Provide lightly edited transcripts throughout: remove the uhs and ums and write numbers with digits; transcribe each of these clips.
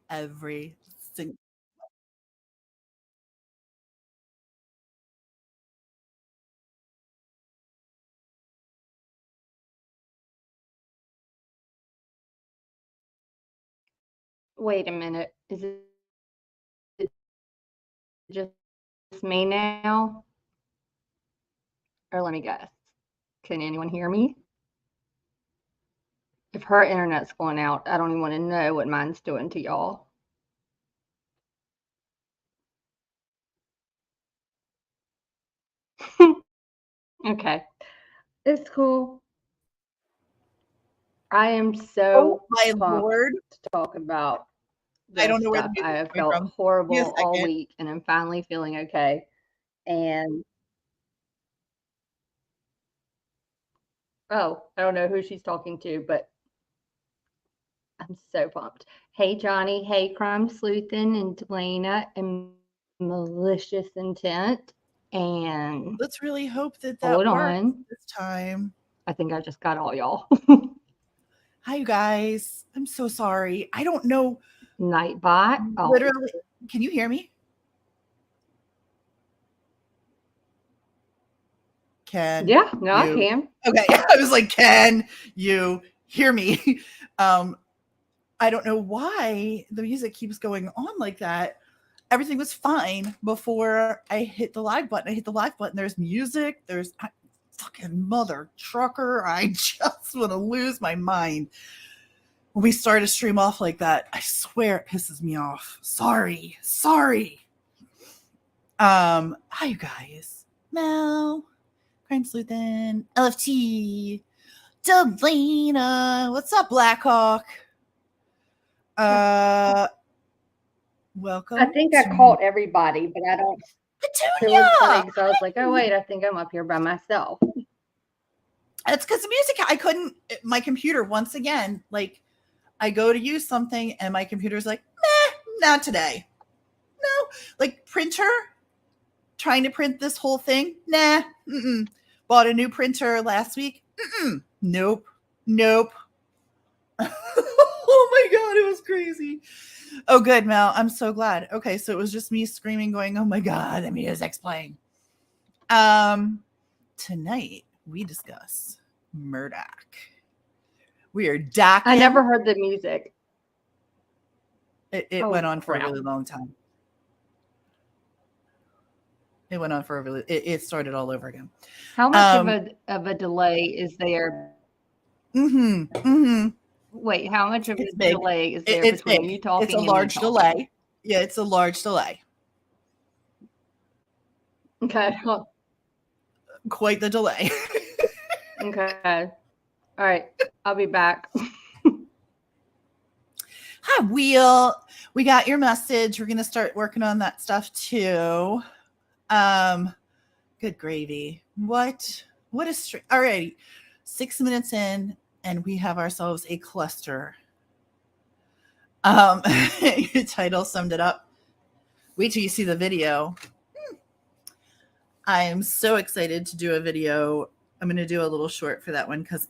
Every single. Wait a minute. Is it just me now? Or let me guess. Can anyone hear me? If her internet's going out, I don't even want to know what mine's doing to y'all. Okay. It's cool. I am Oh so my pumped lord! to talk about I this don't know where the stuff. I music's have coming felt from. Give me a horrible all second. week and I'm finally feeling okay. And oh, I don't know who she's talking to, but I'm so pumped. Hey, Johnny. Hey, Crime Sleuthin and Delana and Malicious Intent. And Let's really hope that hold that works on. this time. I think I just got all y'all. Hi, you guys. I'm so sorry. I don't know. Nightbot. Oh, Literally, can you hear me? Can yeah, no, I you? can. Okay, I was like, can you hear me? Um, I don't know why the music keeps going on like that. Everything was fine before I hit the live button. I hit the live button. There's music. There's fucking mother trucker. I just want to lose my mind. When we start a stream off like that, I swear it pisses me off. Sorry. Hi you guys. Mel, Crime Sleuthin, LFT, Delana. What's up, Blackhawk? Uh welcome I think I to caught everybody, but I don't. It was funny Petunia. because I was like, oh, wait, I think I'm up here by myself. It's because the music, I couldn't, my computer, once again, like, I go to use something and my computer's like, not today. No, like printer, trying to print this whole thing. Nah. Mm-mm. Bought a new printer last week. Mm-mm. Nope. Oh my God, it was crazy. Oh, good, Mel. I'm so glad. Okay, so it was just me screaming, going, oh my God, the music's playing. Tonight we discuss Murdaugh. We are docking. I never heard the music. It went on for a really long time. It went on for a really. It started all over again. How much of a delay is there? Wait, how much of a big. delay is there It's between big. you talking It's a and large me delay. talking? Yeah, it's a large delay. Okay. Quite the delay. Okay. All right. I'll be back. Hi, Wheel. We got your message. We're gonna start working on that stuff too. Good gravy. What is alrighty. 6 minutes in. and we have ourselves a cluster. Your title summed it up. Wait till you see the video. I am so excited to do a video. I'm going to do a little short for that one because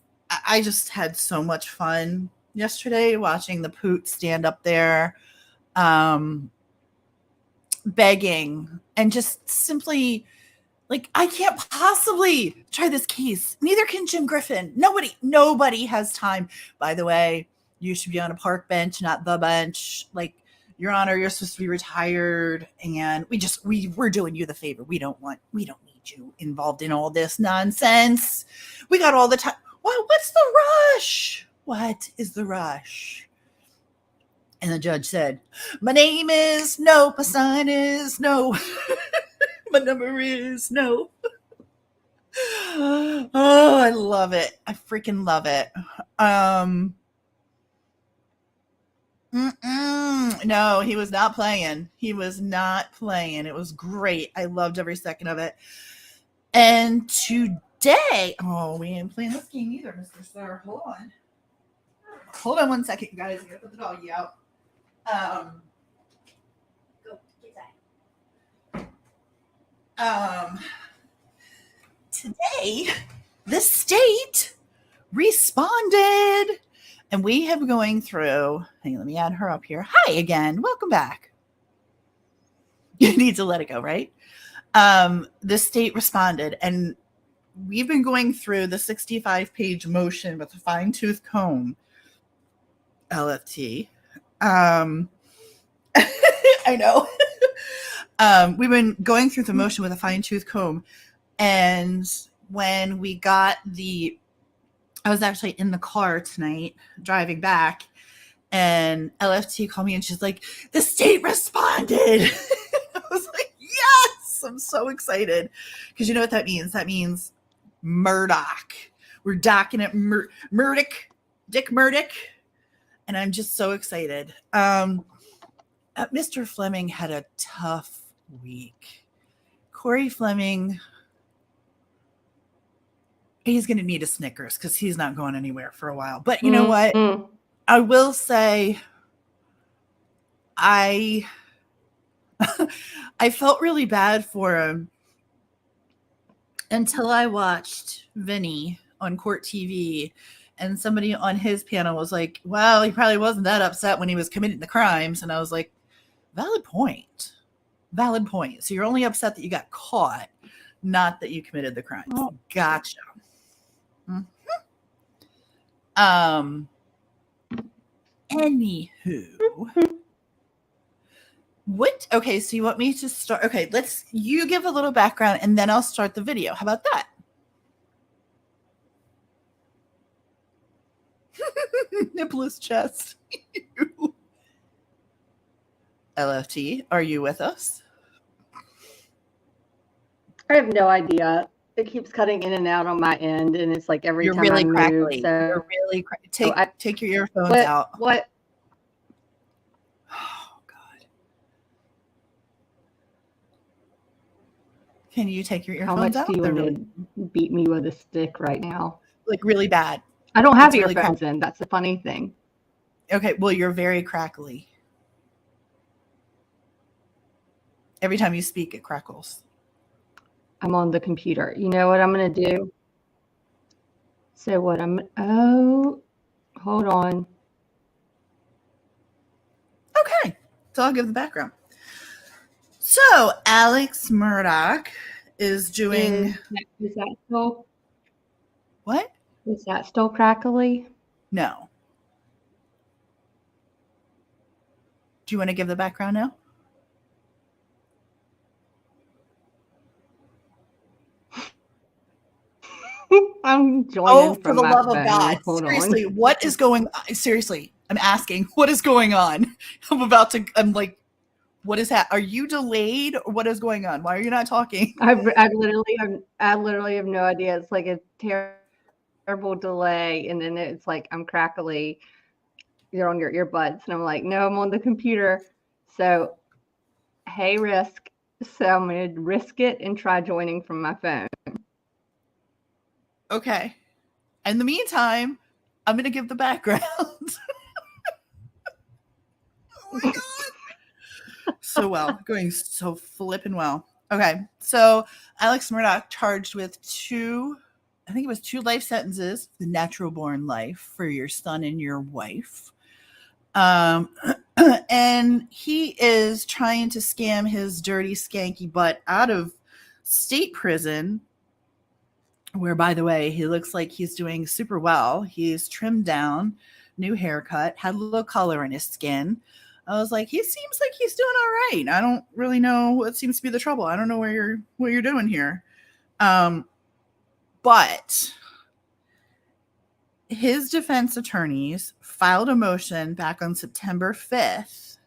I just had so much fun yesterday watching the Poot stand up there, begging and just simply like, I can't possibly try this case. Neither can Jim Griffin. Nobody has time. By the way, you should be on a park bench, not the bench. Like, Your Honor, you're supposed to be retired, and we're doing you the favor. We don't need you involved in all this nonsense. We got all the time. What's the rush? What is the rush? And the judge said, my name is no, my sign is no, my number is no. Oh, I love it. I freaking love it. No, he was not playing. It was great. I loved every second of it. And today, we ain't playing this game either, Mr. Star. Hold on 1 second, guys. I gotta put the doggy out. Go get that. Today, the state responded, and we have been going through. Hey, let me add her up here. Hi again. Welcome back. You need to let it go, right? The state responded, and we've been going through the 65-page motion with a fine-tooth comb. LFT. I know. We've been going through the motion with a fine-tooth comb, and when we got I was actually in the car tonight driving back, and LFT called me and she's like, the state responded. I was like, yes, I'm so excited. Because you know what that means? That means Murdaugh. We're docking it Dick Murdaugh. And I'm just so excited. Mr. Fleming had a tough week. Corey Fleming, he's going to need a Snickers because he's not going anywhere for a while. But you know what? I will say I felt really bad for him until I watched Vinny on Court TV, and somebody on his panel was like, well, he probably wasn't that upset when he was committing the crimes. And I was like, valid point. So you're only upset that you got caught, not that you committed the crimes. Oh. Gotcha. Mm-hmm. Anywho. Okay, so you want me to start? Okay, you give a little background and then I'll start the video. How about that? Nippless chest. LFT, are you with us? I have no idea. It keeps cutting in and out on my end, and it's like every You're time really I move. Crackly. So You're really take your earphones out. What? Oh God! Can you take your earphones out? How much do you want to beat me with a stick right now? Like really bad. I don't have earphones in. That's the funny thing. Okay, well, you're very crackly. Every time you speak, it crackles. I'm on the computer. You know what I'm going to do? So hold on. Okay, so I'll give the background. So Alex Murdaugh is doing. Is that still? What? Is that still crackly? No. Do you want to give the background now? I'm joining for the love of God. Seriously, what is going on? Seriously, I'm asking, what is going on? I'm like, what is that? Are you delayed or what is going on? Why are you not talking? I literally have no idea. It's like a terrible delay. And then it's like, I'm crackly. You're on your earbuds. And I'm like, no, I'm on the computer. So, hey, risk. So I'm going to risk it and try joining from my phone. Okay. In the meantime, I'm going to give the background. Oh my God. So well. Going so flippin' well. Okay. So Alex Murdaugh charged with I think it was 2 life sentences, the natural born life for your son and your wife. Um, and he is trying to scam his dirty, skanky butt out of state prison, where, by the way, he looks like he's doing super well. He's trimmed down, new haircut, had a little color in his skin. I was like, he seems like he's doing all right. I don't really know what seems to be the trouble. I don't know what you're doing here. But his defense attorneys filed a motion back on September 5th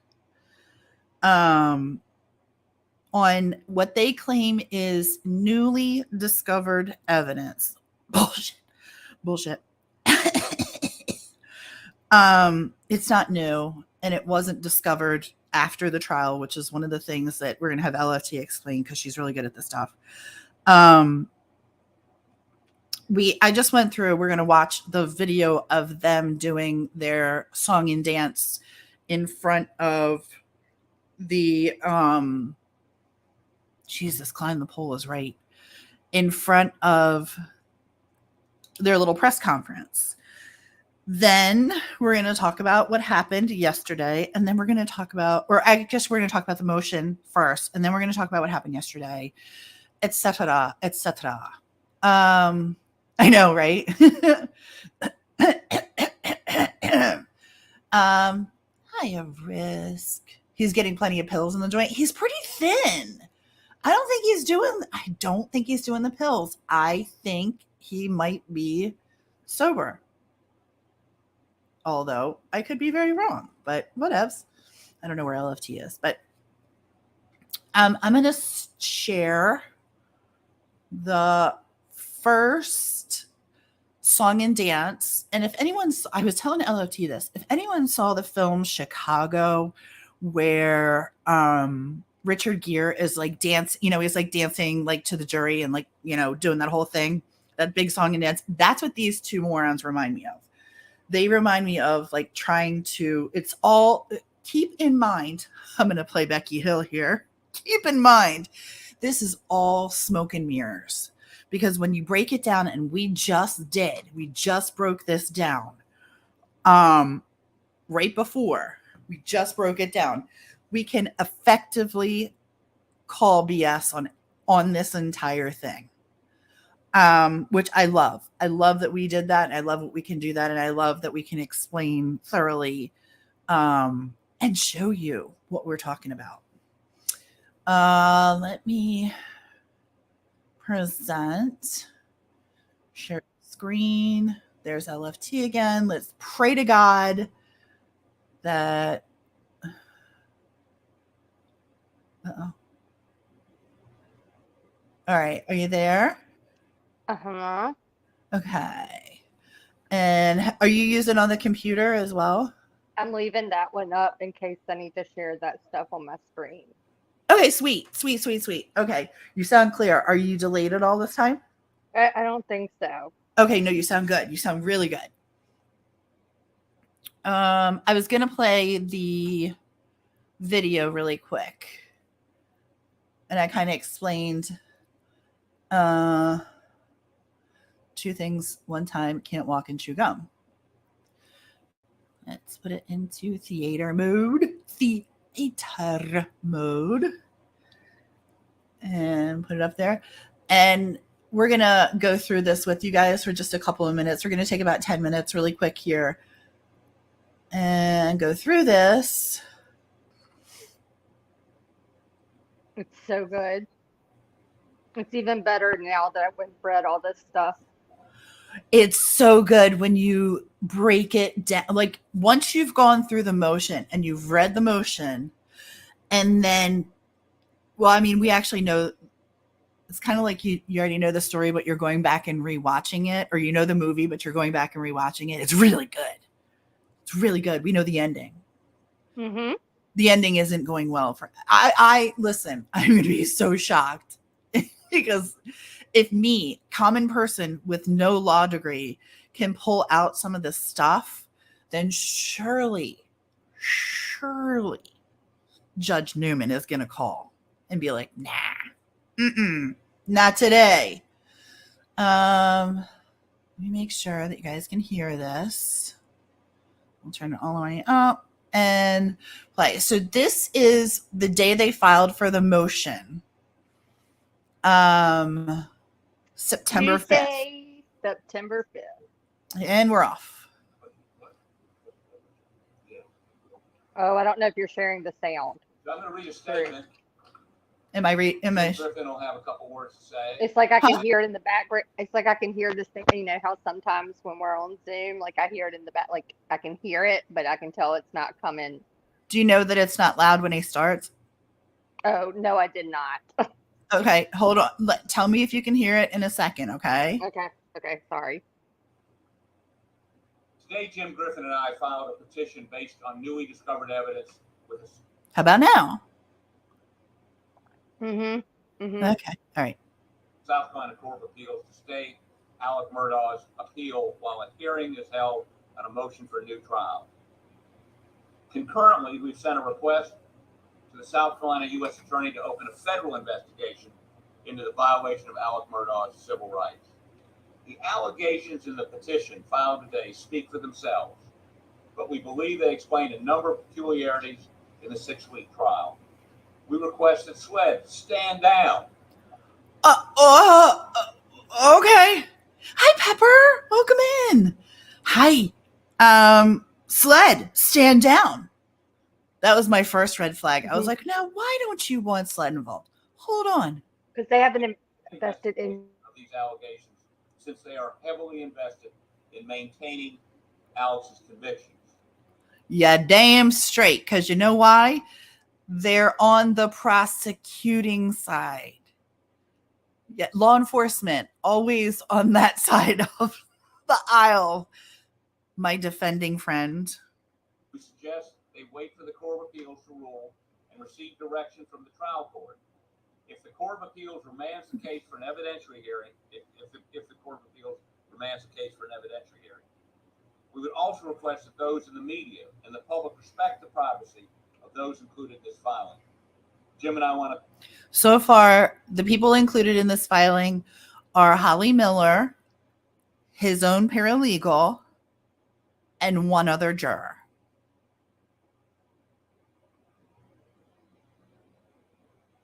on what they claim is newly discovered evidence. Bullshit. It's not new, and it wasn't discovered after the trial, which is one of the things that we're going to have LFT explain because she's really good at this stuff. I just went through, we're going to watch the video of them doing their song and dance in front of the, Jesus, climb the pole is right, in front of their little press conference. Then we're going to talk about what happened yesterday, and then we're going to talk about, or I guess we're going to talk about the motion first, and then we're going to talk about what happened yesterday, etc., etc. I know, right? High risk. He's getting plenty of pills in the joint. He's pretty thin. I don't think he's doing the pills. I think he might be sober. Although I could be very wrong, but whatevs. I don't know where LFT is, but I'm going to share the first song and dance. And if I was telling LFT this, if anyone saw the film Chicago, where Richard Gere is like he's like dancing like to the jury and like, doing that whole thing, that big song and dance. That's what these two morons remind me of. They remind me of like keep in mind, I'm going to play Becky Hill here. Keep in mind, this is all smoke and mirrors. Because when you break it down, and we just broke this down right before, we just broke it down, we can effectively call BS on this entire thing, which I love. I love that we did that. I love that we can do that. And I love that we can explain thoroughly and show you what we're talking about. Let me present, share screen. There's LFT again. Let's pray to God that. Uh-oh. All right. Are you there? Uh-huh. Okay. And are you using on the computer as well? I'm leaving that one up in case I need to share that stuff on my screen. Okay, sweet. Okay, you sound clear. Are you delayed at all this time? I don't think so. Okay, no, you sound good. You sound really good. I was going to play the video really quick. And I kind of explained 2 things one time: can't walk and chew gum. Let's put it into theater mode. And put it up there. And we're going to go through this with you guys for just a couple of minutes. We're going to take about 10 minutes really quick here and go through this. It's so good. It's even better now that I've read all this stuff. It's so good when you break it down. Like, once you've gone through the motion and you've read the motion, and then, well, I mean, we actually know, it's kind of like you already know the story, but you're going back and rewatching it, or you know the movie, but you're going back and rewatching it. It's really good. It's really good. We know the ending. Mm-hmm. The ending isn't going well for, I listen, I'm going to be so shocked because if me, common person with no law degree, can pull out some of this stuff, then surely Judge Newman is going to call and be like, nah, not today. Let me make sure that you guys can hear this. I'll turn it all the way up and play. So this is the day they filed for the motion. September 5th. Tuesday, September 5th. And we're off. Oh, I don't know if you're sharing the sound. I'm going to read a statement. Am I? Griffin will have a couple words to say. It's like I can hear it in the background. It's like I can hear this thing. You know how sometimes when we're on Zoom, like I hear it in the back, like I can hear it, but I can tell it's not coming. Do you know that it's not loud when he starts? Oh, no, I did not. Okay, hold on. Tell me if you can hear it in a second, okay? Okay, sorry. Today, Jim Griffin and I filed a petition based on newly discovered evidence with us. How about now? Okay, all right. South Carolina Court of Appeals to stay Alec Murdaugh's appeal while a hearing is held on a motion for a new trial. Concurrently, we've sent a request to the South Carolina U.S. Attorney to open a federal investigation into the violation of Alec Murdaugh's civil rights. The allegations in the petition filed today speak for themselves, but we believe they explain a number of peculiarities in the 6-week trial. We request that SLED stand down. Okay. Hi, Pepper. Welcome in. Hi. SLED, stand down. That was my first red flag. I was like, now, why don't you want SLED involved? Hold on. Because they haven't invested in these allegations, since they are heavily invested in maintaining Alex's convictions. Yeah, damn straight. Because you know why? They're on the prosecuting side. Yeah, law enforcement, always on that side of the aisle. My defending friend. We suggest they wait for the Court of Appeals to rule and receive direction from the trial court. If the Court of Appeals remands the case for an evidentiary hearing, if the Court of Appeals remands the case for an evidentiary hearing, we would also request that those in the media and the public respect the privacy of those included in this filing. Jim and I want to. So far, the people included in this filing are Holly Miller, his own paralegal, and one other juror.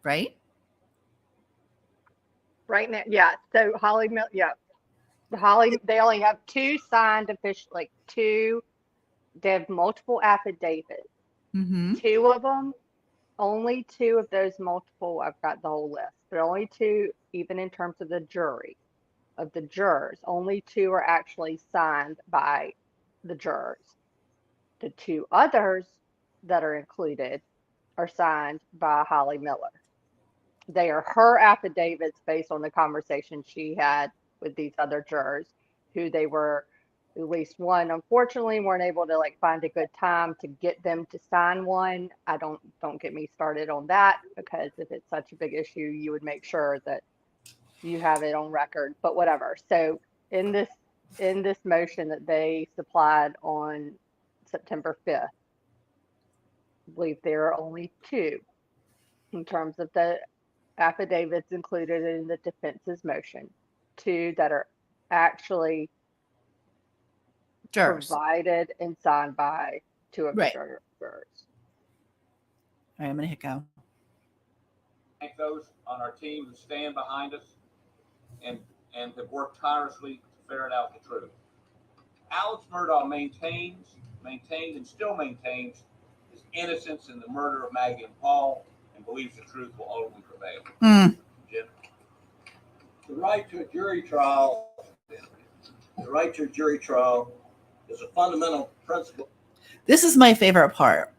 Right? right now. Yeah. So Holly, yeah. They only have 2 signed official, like 2. They have multiple affidavits. 2 of them, only 2 of those multiple, I've got the whole list, but only 2, even in terms of the jury, of the jurors, only 2 are actually signed by the jurors. The 2 others that are included are signed by Holly Miller. They are her affidavits based on the conversation she had with these other jurors, who they were, at least one, unfortunately, weren't able to find a good time to get them to sign one. Don't get me started on that, because if it's such a big issue, you would make sure that you have it on record, but whatever. So in this motion that they supplied on September 5th, I believe there are only 2 in terms of the affidavits included in the defense's motion, 2 that are actually jurors provided and signed by 2 of the jurors. All right, I'm going to hit go. Thank those on our team who stand behind us and have worked tirelessly to ferret out the truth. Alex Murdaugh maintained and still maintains his innocence in the murder of Maggie and Paul, and believes the truth will ultimately prevail. Jim? The right to a jury trial is a fundamental principle. This is my favorite part,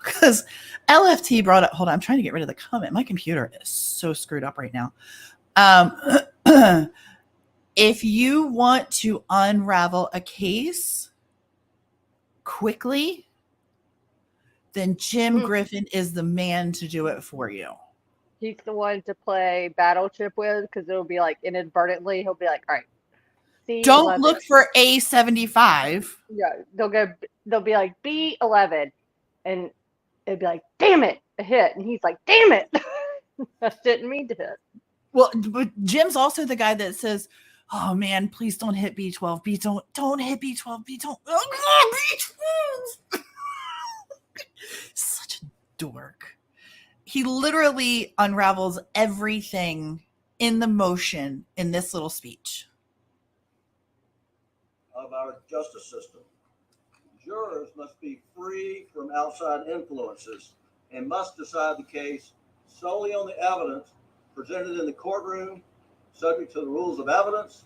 because LFT brought up, hold on, I'm trying to get rid of the comment. My computer is so screwed up right now. If you want to unravel a case quickly, then Jim Griffin is the man to do it for you. He's the one to play battle chip with because it'll be like inadvertently he'll be like, all right, C11. Don't look for A75. Yeah, they'll be like B11, and it'd be like, damn it, a hit, and he's like, damn it, I didn't mean to hit. Well, but Jim's also the guy that says, "Oh man, please don't hit B12. Don't hit B12. B12." Such a dork. He literally unravels everything in the motion in this little speech. Of our justice system. Jurors must be free from outside influences and must decide the case solely on the evidence presented in the courtroom, subject to the rules of evidence,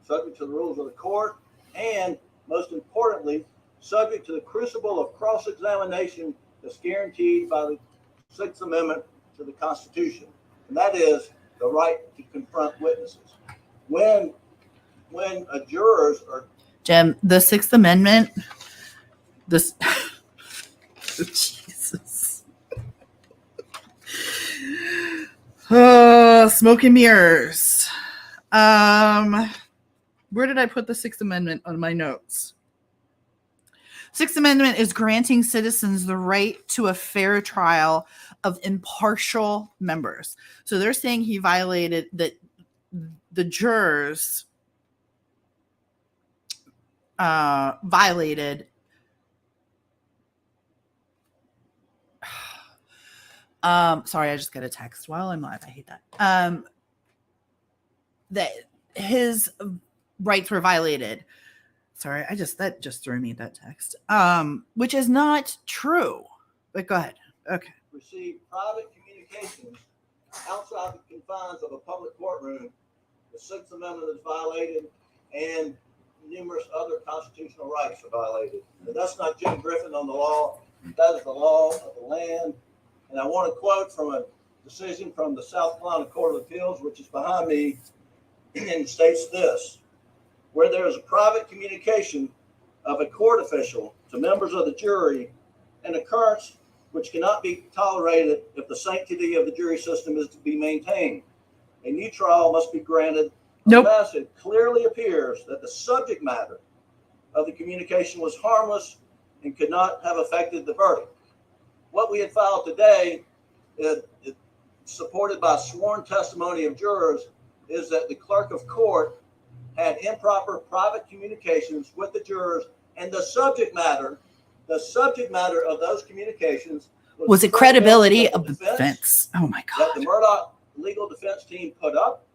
subject to the rules of the court, and most importantly, subject to the crucible of cross-examination that's guaranteed by the Sixth Amendment to the Constitution, and that is the right to confront witnesses. When jurors are Jim, the Sixth Amendment, this Jesus. Smoke and mirrors. Where did I put the Sixth Amendment on my notes? Sixth Amendment is granting citizens the right to a fair trial of impartial members. So they're saying he violated that the jurors violated sorry, I just got a text while I'm live. I hate that. That his rights were violated. Sorry, that just threw me, that text. Which is not true. But go ahead. Okay. receive private communications outside the confines of a public courtroom, the Sixth Amendment is violated, and numerous other constitutional rights are violated. And that's not Jim Griffin on the law. That is the law of the land. And I want to quote from a decision from the South Carolina Court of Appeals, which is behind me, and states this: where there is a private communication of a court official to members of the jury, an occurrence which cannot be tolerated if the sanctity of the jury system is to be maintained, a new trial must be granted unless it clearly appears that the subject matter of the communication was harmless and could not have affected the verdict. What we had filed today, supported by sworn testimony of jurors, is that the clerk of court had improper private communications with the jurors, and the subject matter of those communications was the credibility of the defense. Oh my that God. the Murdaugh legal defense team put up,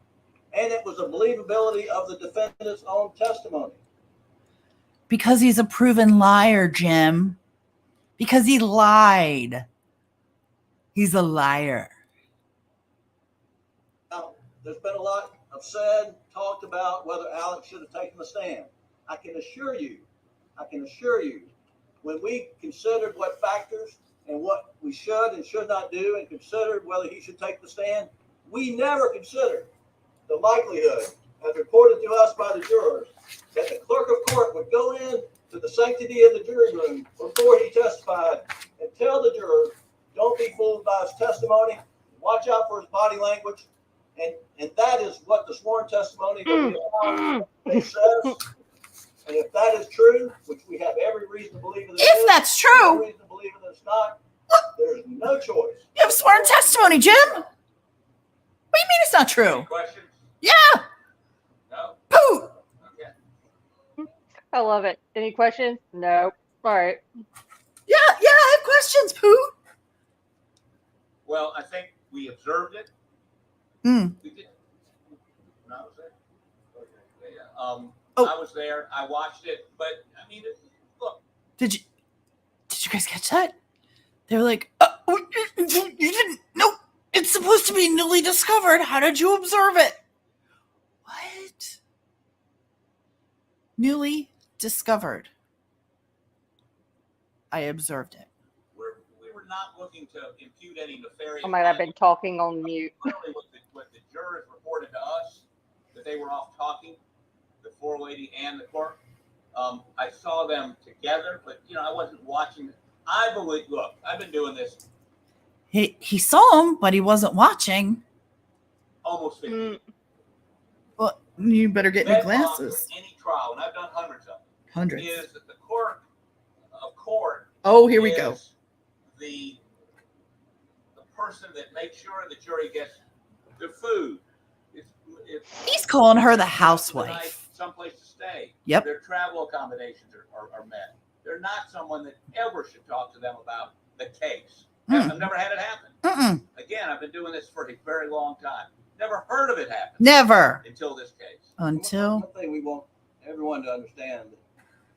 and it was the believability of the defendant's own testimony. Because he's a proven liar, Jim. Because he lied. He's a liar. Now, there's been a lot of said, talked about whether Alex should have taken the stand. I can assure you, when we considered what factors and what we should and should not do and considered whether he should take the stand, we never considered the likelihood, as reported to us by the jurors, that the clerk of court would go in to the sanctity of the jury room before he testified and tell the jurors, don't be fooled by his testimony, watch out for his body language. And that is what the sworn testimony that we have says. And if that is true, which we have every reason to believe that it is, If that's true, every reason to believe that it's not, there's no choice. you have sworn testimony, Jim. What do you mean it's not Any true? questions? Yeah. No? Pooh. Okay. I love it. Any questions? No. All right. Yeah, I have questions, Pooh. Well, I think we observed it. Mm. We did. No, I was there. Okay. Yeah. Oh. I was there. I watched it, but I mean, look. Did you guys catch that? They were like, you didn't. No, it's supposed to be newly discovered. How did you observe it? What? Newly discovered. I observed it. We were not looking to impute any nefarious. I might have been talking on mute. Clearly, what the jurors reported to us, that they were off talking, the 4 lady and the clerk. I saw them together, but I wasn't watching. I believe. Look, I've been doing this He saw him, but he wasn't watching. Almost 50. Mm. Well, you better get new Bedrock glasses. of any trial, and I've done hundreds of them, Hundreds. is that the clerk of court Oh, here we go. is the person that makes sure the jury gets their food. He's calling her the Tonight, housewife. someplace to stay. Yep. Their travel accommodations are met. They're not someone that ever should talk to them about the case. I've never had it happen. Again, I've been doing this for a very long time. Never heard of it happen. Never. Until this case. Until. One thing we want everyone to understand,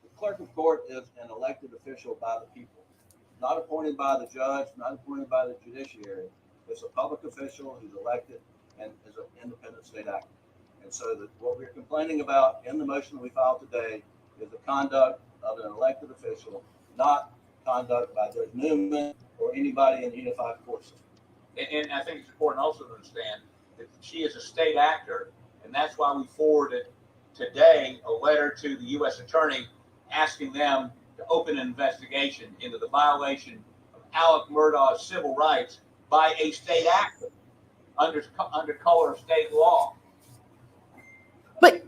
the clerk of court is an elected official by the people, not appointed by the judge, not appointed by the judiciary. It's a public official who's elected and is an independent state actor. And so what we're complaining about in the motion that we filed today is the conduct of an elected official, not conduct by Judge Newman or anybody in the unified court system. And I think it's important also to understand that she is a state actor, and that's why we forwarded today a letter to the U.S. Attorney asking them to open an investigation into the violation of Alec Murdaugh's civil rights by a state actor under color of state law. But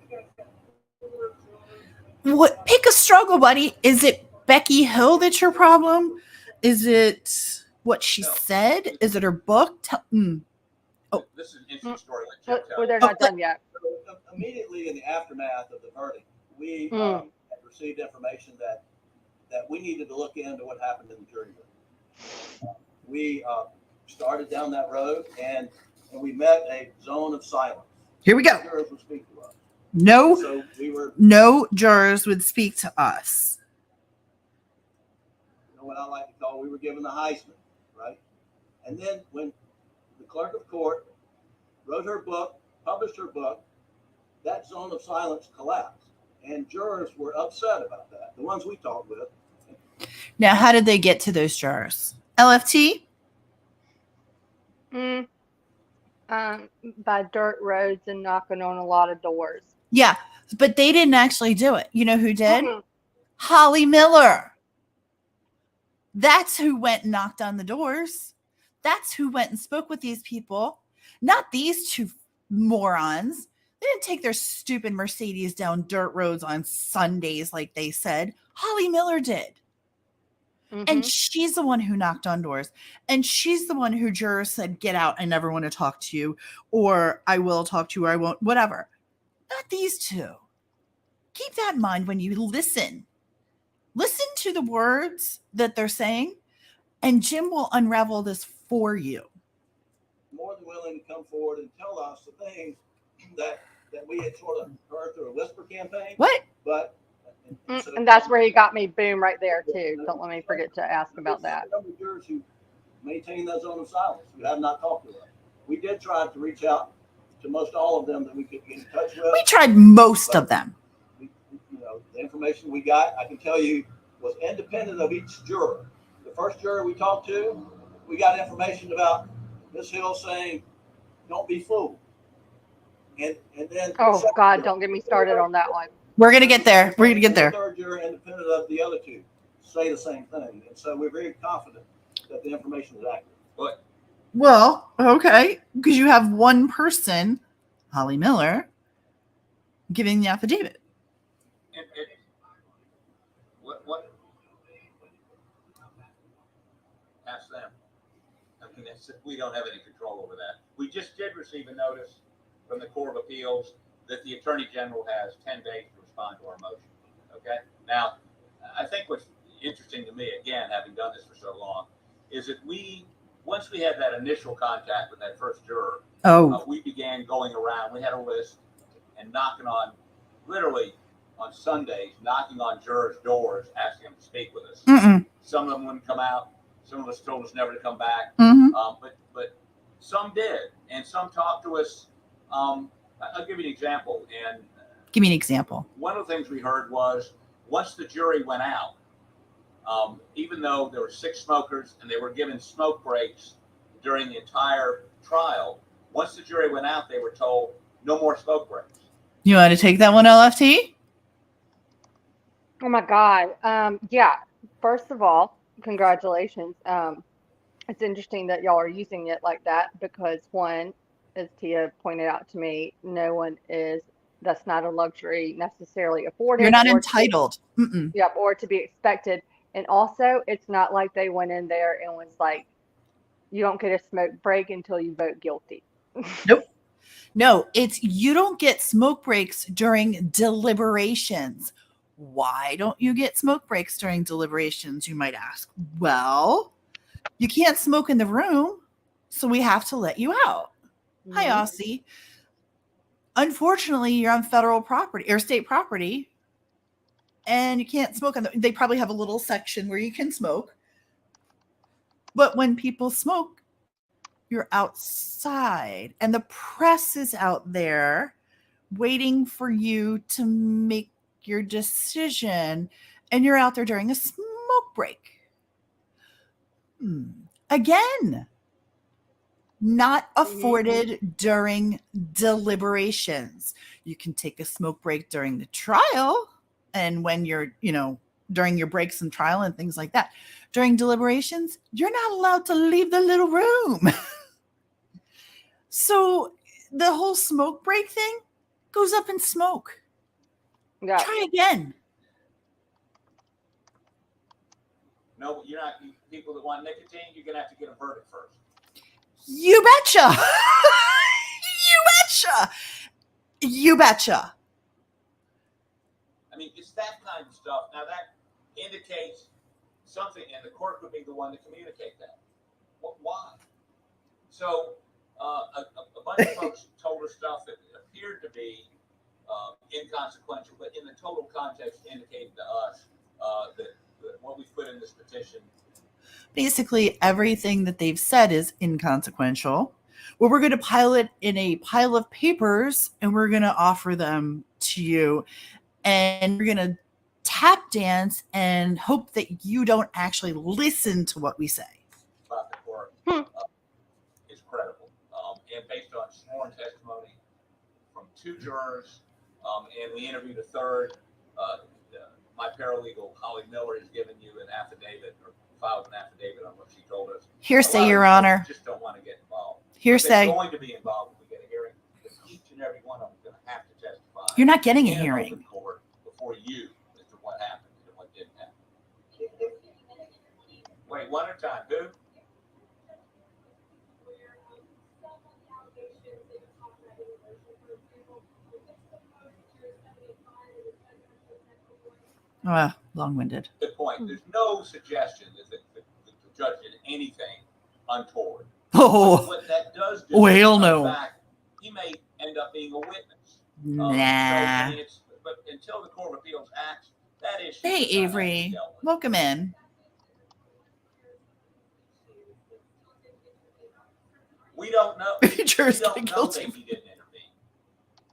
what? Pick a struggle, buddy. Is it Becky Hill that's your problem? Is it what she said? Is it her book? Oh, this is an interesting story. Well, they're not done yet. So, immediately in the aftermath of the verdict, we had received information that we needed to look into what happened in the jury room. We started down that road and we met a zone of silence. Here we go. Jurors would speak to us. No, So no jurors would speak to us. You know what I like to call, we were given the Heisman, right? And then when the clerk of court wrote her book, published her book, that zone of silence collapsed. And jurors were upset about that, the ones we talked with. Now, how did they get to those jurors? LFT? By dirt roads and knocking on a lot of doors. Yeah, but they didn't actually do it. You know who did? Holly Miller. That's who went and knocked on the doors. That's who went and spoke with these people. Not these two morons. They didn't take their stupid Mercedes down dirt roads on Sundays like they said. Holly Miller did. And she's the one who knocked on doors. And she's the one who jurors said, get out. I never want to talk to you. Or I will talk to you or I won't. Whatever. Not these two. Keep that in mind when you listen. Listen to the words that they're saying. And Jim will unravel this for you. More than willing to come forward and tell us the things that we had sort of heard through a whisper campaign. What? But and that's where he got me. Boom, right there too. Don't let me forget to ask about that. Some of the jurors who maintain that zone of silence, who have not talked to us. We did try to reach out to most all of them that we could get in touch with. We tried most of them. The information we got, I can tell you, was independent of each juror. The first juror we talked to, we got information about Ms. Hill saying, "Don't be fooled." And then God, don't get me started on that one. We're gonna get there. We're gonna get there. The third juror, independent of the other two, say the same thing, and so we're very confident that the information is accurate. Well, okay, because you have one person, Holly Miller, giving the affidavit. What? Ask them. I mean, we don't have any control over that. We just did receive a notice from the Court of Appeals that the Attorney General has 10 days to respond to our motion. Okay? Now, I think what's interesting to me, again, having done this for so long, is that once we had that initial contact with that first juror, we began going around. We had a list and knocking on, literally on Sundays, knocking on jurors' doors, asking them to speak with us. Some of them wouldn't come out. Some of us told us never to come back. But some did, and some talked to us. I'll give you an example. And give me an example. One of the things we heard was once the jury went out, even though there were 6 smokers and they were given smoke breaks during the entire trial, once the jury went out, they were told no more smoke breaks. You want to take that one, LFT? Oh my God. Yeah. First of all, congratulations. it's interesting that y'all are using it like that because one, as Tia pointed out to me, no one is, that's not a luxury necessarily You're afforded not or to be, entitled. Mm-mm. yep, or to be expected. And also, it's not like they went in there and was like, you don't get a smoke break until you vote guilty. Nope. No, it's you don't get smoke breaks during deliberations. Why don't you get smoke breaks during deliberations, you might ask? Well, you can't smoke in the room, so we have to let you out. Hi, Mhm. Aussie. Unfortunately, you're on federal property or state property, and you can't smoke. They probably have a little section where you can smoke. But when people smoke, you're outside, and the press is out there waiting for you to make your decision, and you're out there during a smoke break. Again, not afforded during deliberations. You can take a smoke break during the trial and when you're, during your breaks and trial and things like that. During deliberations, you're not allowed to leave the little room. So the whole smoke break thing goes up in smoke. Yeah. Try again. No, you're not. People that want nicotine, you're gonna have to get a verdict first. You betcha. You betcha. You betcha. I mean, it's that kind of stuff. Now that indicates something, and the court would be the one to communicate that. Why? So a bunch of folks told us stuff that appeared to be inconsequential, but in the total context indicated to us that what we've put in this petition. Basically, everything that they've said is inconsequential. Well, we're going to pile it in a pile of papers and we're going to offer them to you. And we're going to tap dance and hope that you don't actually listen to what we say. About the court is credible. And based on sworn testimony from 2 jurors, and we interviewed a third. My paralegal, Holly Miller, has given you an affidavit or filed an affidavit on what she told us. Hearsay, Your Honor. Just don't want to get involved. Hearsay. They're going to be involved when we get a hearing because each and every one of them is going to have to testify. You're not getting a in an hearing. open court before you as to what happened and what didn't happen. Wait, one at a time. Who? Long-winded. Good point. There's no suggestion that the judge did anything untoward. Oh, But what that does do well, is, no. in fact, he may end up being a witness. Nah. So, I mean, but until the Court of Appeals acts, that issue. Hey, is not Avery. actually dealt with. Welcome in. We don't know. Jurors We don't get know guilty. that he didn't intervene.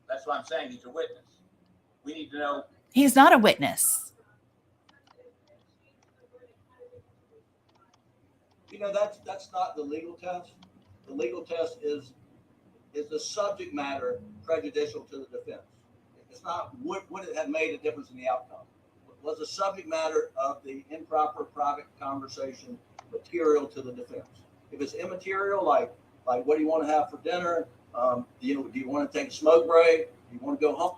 That's what I'm saying. He's a witness. We need to know. He's not a witness. That's not the legal test. The legal test is the subject matter prejudicial to the defense. It's not would it have made a difference in the outcome. Was the subject matter of the improper private conversation material to the defense? If it's immaterial, like what do you want to have for dinner? Do you want to take a smoke break? Do you want to go home?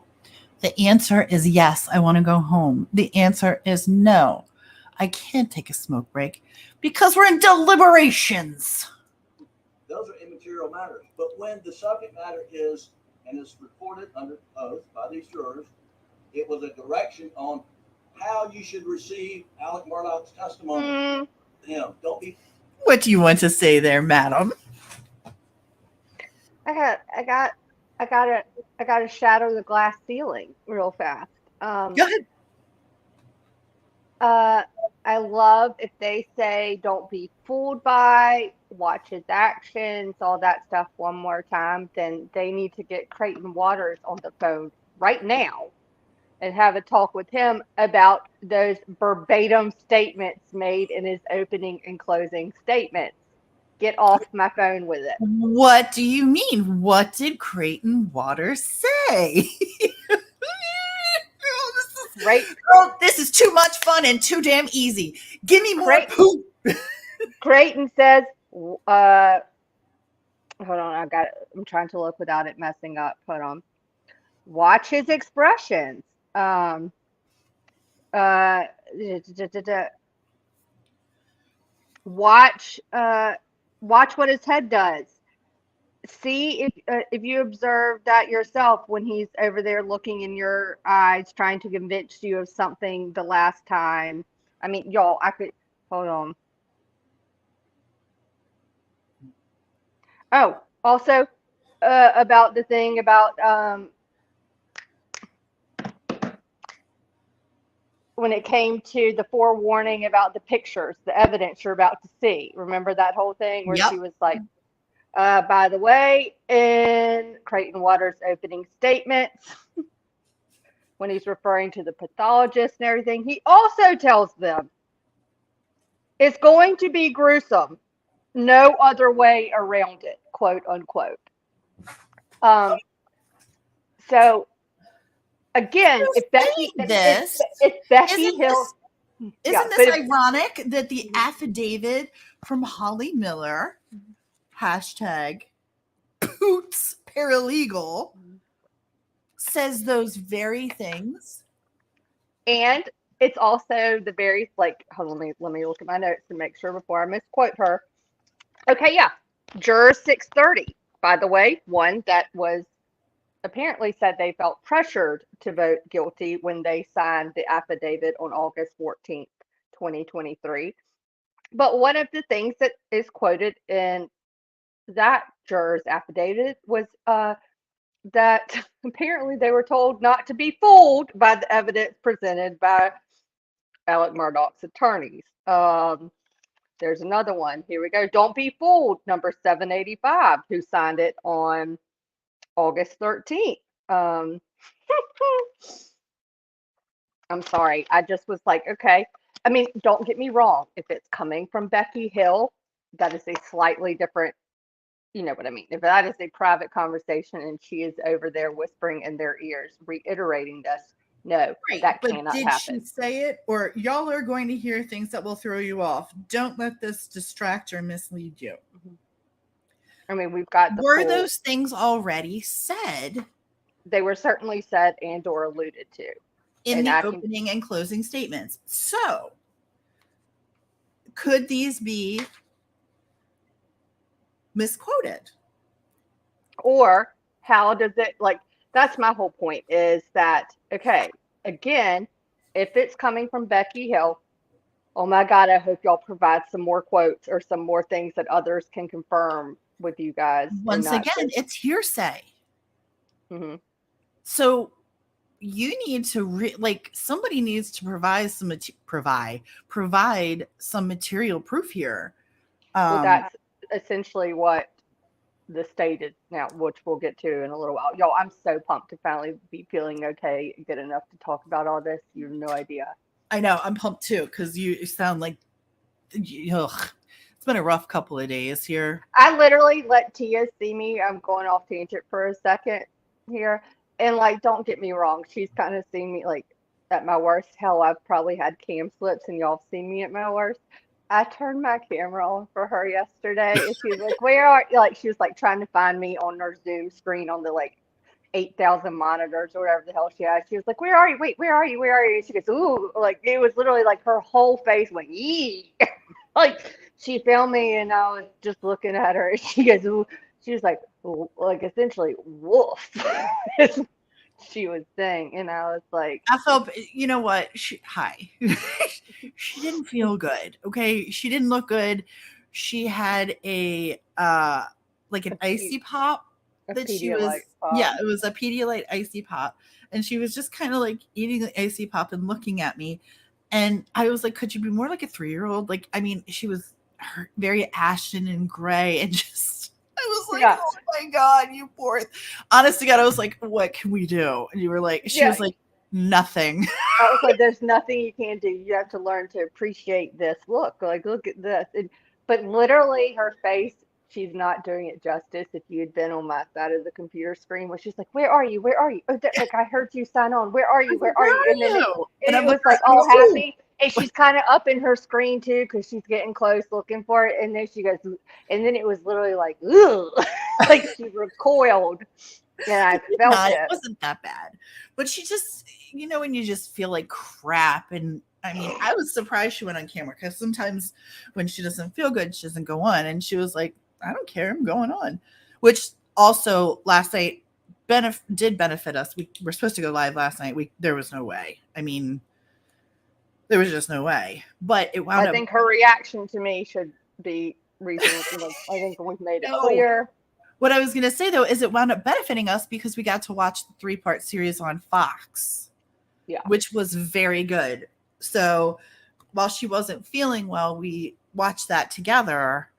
The answer is yes, I want to go home. The answer is no, I can't take a smoke break because we're in deliberations. Those are immaterial matters. But when the subject matter is, and is reported under oath by these jurors, it was a direction on how you should receive Alec Murdaugh's testimony. Don't be. What do you want to say there, madam? I gotta shatter the glass ceiling real fast. Go ahead. I love if they say don't be fooled by, watch his actions, all that stuff one more time, then they need to get Creighton Waters on the phone right now and have a talk with him about those verbatim statements made in his opening and closing statements. Get off my phone with it. What do you mean? What did Creighton Waters say? Right. Oh, this is too much fun and too damn easy. Give me more poop. Creighton says, Hold on, I'm trying to look without it messing up. Hold on. Watch his expressions. Uh, watch watch what his head does. See if you observe that yourself when he's over there looking in your eyes, trying to convince you of something the last time. I mean, y'all, I could hold on. Oh, also about the thing about when it came to the forewarning about the pictures, the evidence you're about to see. Remember that whole thing where Yep. she was like, by the way, in Creighton Waters' opening statements, when he's referring to the pathologist and everything, he also tells them it's going to be gruesome. No other way around it, quote unquote. So again, if Becky, this, if Becky isn't Hill, isn't this ironic that the affidavit from Holly Miller, hashtag Poots paralegal, says those very things? and it's also the very hold on, let me look at my notes to make sure before I misquote her. Okay, yeah. Juror 630, by the way, one that was apparently said they felt pressured to vote guilty when they signed the affidavit on August 14th, 2023. But one of the things that is quoted in that juror's affidavit was that apparently they were told not to be fooled by the evidence presented by Alec Murdaugh's attorneys. There's another one. Here we go. Don't be fooled. Number 785, who signed it on August 13th. I'm sorry. I just was like, okay. I mean, don't get me wrong. If it's coming from Becky Hill, that is a slightly different, you know what I mean. If that is a private conversation and she is over there whispering in their ears, reiterating this, no, Right, that but cannot did happen. she say it? Or y'all are going to hear things that will throw you off. Don't let this distract or mislead you. I mean, we've got the Were full, those things already said they were certainly said and or alluded to in and the I can, opening and closing statements? So, could these be misquoted? or how does it that's my whole point is that, okay, again, if it's coming from Becky Hill, oh my God, I hope y'all provide some more quotes or some more things that others can confirm with you guys. Once again, it's hearsay. Mm-hmm. So you need to somebody needs to provide some material proof here. Well, that's essentially what the state is now, which we'll get to in a little while. Y'all, I'm so pumped to finally be feeling okay, good enough to talk about all this. You have no idea. I know, I'm pumped too, because you sound like, ugh, it's been a rough couple of days here. I literally let Tia see me. I'm going off tangent for a second here. And don't get me wrong, she's kind of seen me at my worst. Hell, I've probably had cam slips and y'all have seen me at my worst. I turned my camera on for her yesterday and she was like, where are you? She was trying to find me on her Zoom screen on the 8,000 monitors or whatever the hell she had. She was like, where are you? Wait, where are you? Where are you? She goes, ooh, it was literally her whole face went, yee. She filmed me and I was just looking at her and she goes, ooh. She was essentially wolf. She was saying, and I was like, I felt, you know what? She didn't feel good. Okay. She didn't look good. She had an icy pop that she was, it was a Pedialyte icy pop. And she was just kind of eating the icy pop and looking at me. And I was like, could you be more like a 3-year-old? I mean, she was very ashen and gray and just, I was like, oh my God, you poor. Honest to God, I was like, what can we do? And you were like, she was like, nothing. I was like, there's nothing you can do. You have to learn to appreciate this. Look at this. But literally her face, she's not doing it justice. If you had been on my side of the computer screen, where she's like, where are you? Where are you? Oh, I heard you sign on. Where are you? Where are you? And then it was all happy. And she's kind of up in her screen too, because she's getting close looking for it. And then she goes, and then it was literally like, ugh, like she recoiled. And I felt It it. wasn't that bad. But she just, when you just feel like crap. And I mean, I was surprised she went on camera because sometimes when she doesn't feel good, she doesn't go on. And she was like, I don't care, I'm going on. Which also last night did benefit us. We were supposed to go live last night. There was no way. I mean, there was just no way. But it wound I up. think her reaction to me should be reasonable. I think we've made it No. clear. What I was going to say, though, is it wound up benefiting us because we got to watch the 3-part series on Fox, which was very good. So while she wasn't feeling well, we watched that together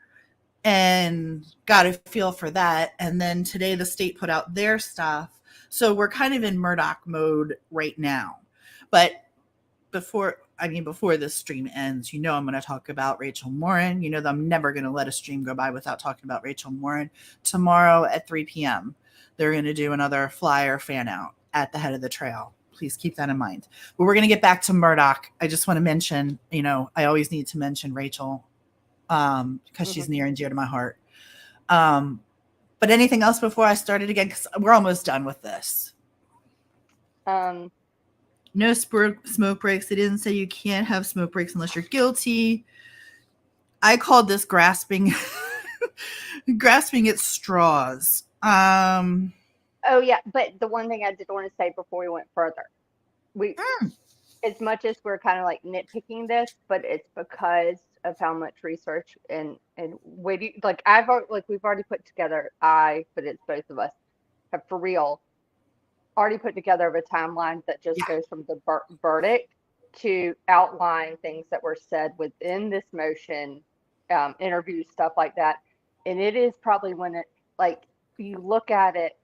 and got a feel for that. And then today the state put out their stuff. So we're kind of in Murdaugh mode right now. But before this stream ends, I'm going to talk about Rachel Morin. That I'm never going to let a stream go by without talking about Rachel Morin. Tomorrow at 3 p.m., they're going to do another flyer fan out at the head of the trail. Please keep that in mind. But we're going to get back to Murdaugh. I just want to mention, I always need to mention Rachel because she's near and dear to my heart. But anything else before I start it again? Because we're almost done with this. No smoke breaks. They didn't say you can't have smoke breaks unless you're guilty. I called this grasping at straws. Oh yeah, but the one thing I did want to say before we went further, as much as we're kind of like nitpicking this, but it's because of how much research and we've already put together. But it's both of us have for real already put together a timeline that just goes from the verdict to outline things that were said within this motion, interviews, stuff like that. And it is probably when it, like, you look at it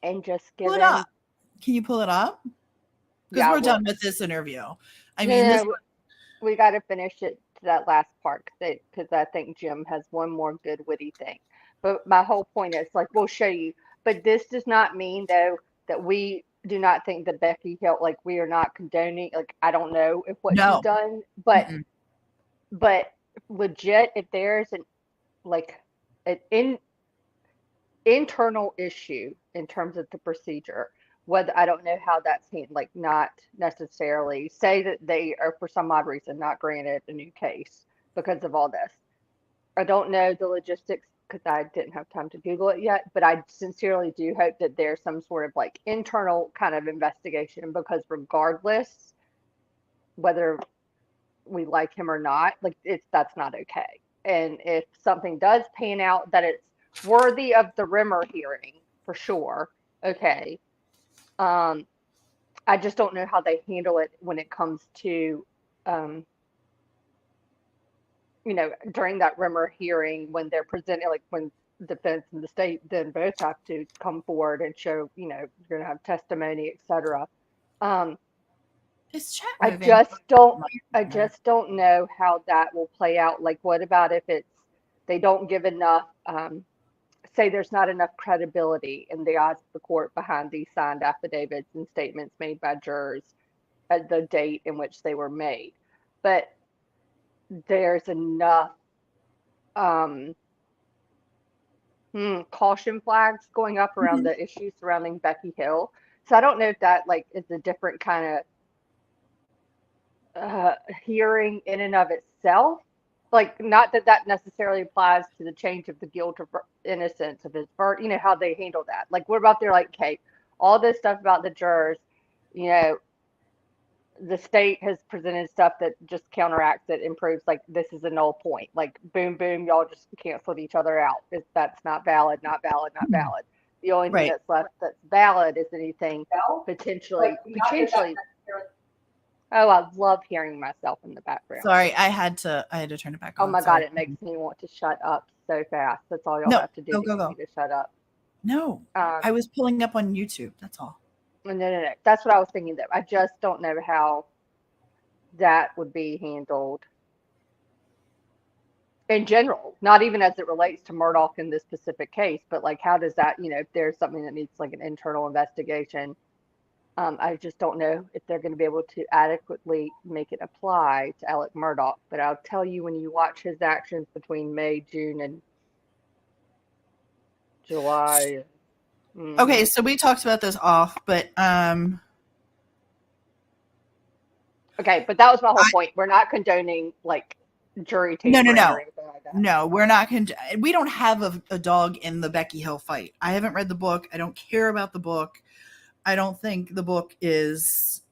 and just pull it up. Can you pull it up? Because we're done with this interview. We got to finish it to that last part because I think Jim has one more good witty thing. But my whole point is, like, we'll show you. But this does not mean, though, that we do not think that Becky Hill, like, we are not condoning. Like, I don't know if what she's done, but legit, if there's an internal issue in terms of the procedure, whether I don't know how that's like, not necessarily say that they are for some odd reason not granted a new case because of all this. I don't know the logistics because I didn't have time to Google it yet, but I sincerely do hope that there's some sort of like internal kind of investigation, because regardless whether we like him or not, like, that's not okay. And if something does pan out that it's worthy of the Rimmer hearing, for sure, okay. I just don't know how they handle it when it comes to during that Rimmer hearing, when they're presenting, like, when defense and the state then both have to come forward and show, you're going to have testimony, etc. I just don't know how that will play out. Like, what about if they don't give enough, say there's not enough credibility in the eyes of the court behind these signed affidavits and statements made by jurors at the date in which they were made, but there's enough caution flags going up around the issues surrounding Becky Hill. So I don't know if that, like, is a different kind of hearing in and of itself. Like, not that necessarily applies to the change of the guilt or innocence of his verdict, how they handle that. Like, what about they're like, okay, all this stuff about the jurors, the state has presented stuff that just counteracts it, improves, like, this is a null point. Like, boom, boom, y'all just canceled each other out. That's not valid, not valid, not valid. The only thing that's left that's valid is anything potentially. Oh, I love hearing myself in the background. Sorry, I had to turn it back on. Oh my God, it makes me want to shut up so fast. That's all y'all have to do to get me to shut up. No, I was pulling up on YouTube. That's all. No. That's what I was thinking, though. I just don't know how that would be handled in general, not even as it relates to Murdaugh in this specific case, but like, how does that, if there's something that needs like an internal investigation, I just don't know if they're going to be able to adequately make it apply to Alec Murdaugh. But I'll tell you, when you watch his actions between May, June, and July. Okay, Mhm. so we talked about this off, but Okay, but that was my whole point. We're not condoning like jury no, tampering or anything like that. no, we're not. We don't have a dog in the Becky Hill fight. I haven't read the book. I don't care about the book. I don't think the book is,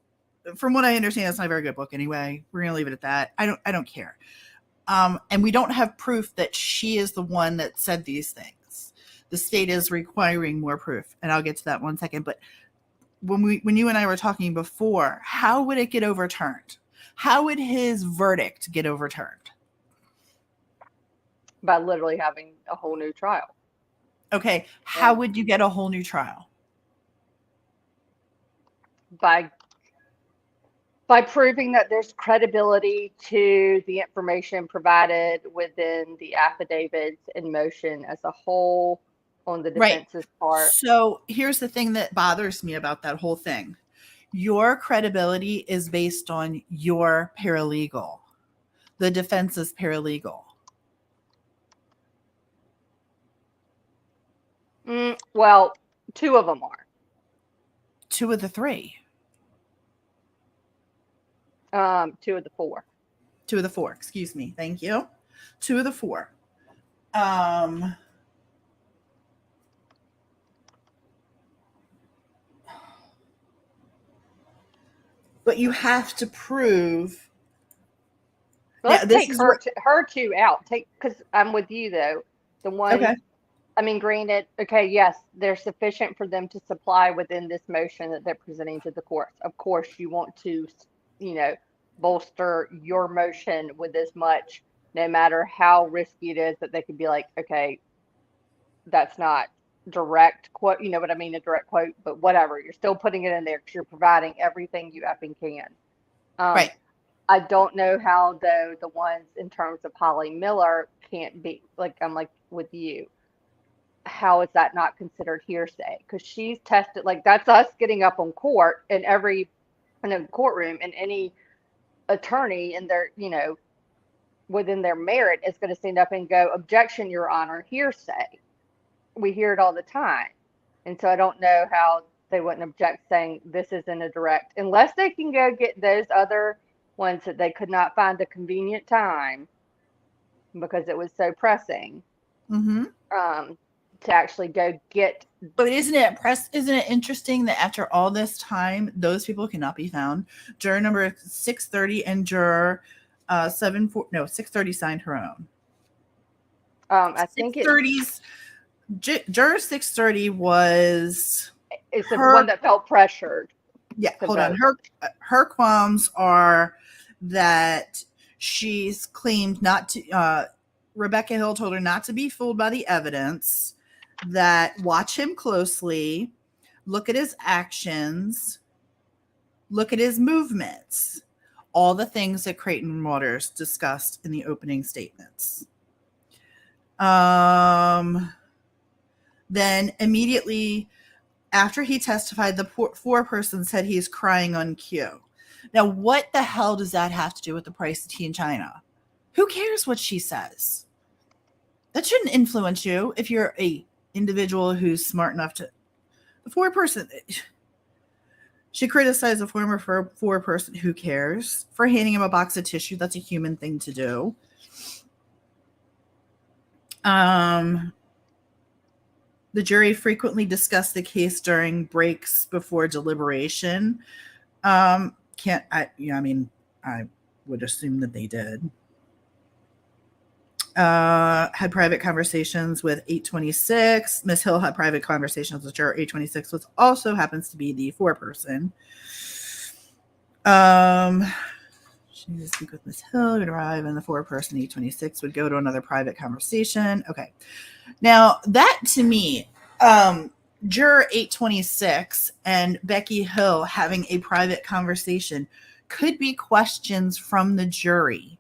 from what I understand, it's not a very good book anyway. We're gonna leave it at that. I don't care. And we don't have proof that she is the one that said these things. The state is requiring more proof, and I'll get to that in 1 second. But when you and I were talking before, how would it get overturned? How would his verdict get overturned? By literally having a whole new trial. Okay, how would you get a whole new trial? By proving that there's credibility to the information provided within the affidavits in motion as a whole on the Right. defense's part. So here's the thing that bothers me about that whole thing. Your credibility is based on your paralegal, the defense's paralegal. Well, two of them are. 2 of the 3. 2 of the 4. 2 of the 4. Excuse me. Thank you. 2 of the 4. But you have to prove. Let's this take is her 2 out. Because I'm with you though. The one. Okay. I mean, granted, okay, yes, they're sufficient for them to supply within this motion that they're presenting to the courts. Of course, you want to, bolster your motion with as much, no matter how risky it is, that they could be like, okay, that's not direct quote, you know what I mean, a direct quote, but whatever, you're still putting it in there because you're providing everything you effing can. Right. I don't know how, though, the ones in terms of Holly Miller can't be, like, I'm like with you. How is that not considered hearsay? Because she's tested, like that's us getting up on court in a courtroom, and any attorney in their, within their merit is going to stand up and go, objection, Your Honor, hearsay. We hear it all the time. And so I don't know how they wouldn't object saying this isn't a direct, unless they can go get those other ones that they could not find a convenient time because it was so pressing. Mm-hmm. To actually go get. But isn't it interesting that after all this time, those people cannot be found? Juror number 630 and juror 630 signed her own. I think it's juror 630 was. It's the one that felt pressured. Yeah, hold on. Her qualms are that she's claimed not to. Rebecca Hill told her not to be fooled by the evidence. That watch him closely, look at his actions, look at his movements, all the things that Creighton Waters discussed in the opening statements. Then immediately after he testified, the foreperson said he's crying on cue. Now, what the hell does that have to do with the price of tea in China? Who cares what she says? That shouldn't influence you if you're a individual who's smart enough to. The foreperson, she criticized the former foreperson. Who cares? For handing him a box of tissue. That's a human thing to do. The jury frequently discussed the case during breaks before deliberation. I would assume that they did. Had private conversations with 826. Miss Hill had private conversations with juror 826, which also happens to be the foreperson. She would speak with Miss Hill, would arrive, and the foreperson 826 would go to another private conversation. Okay. Now that to me, juror 826 and Becky Hill having a private conversation could be questions from the jury.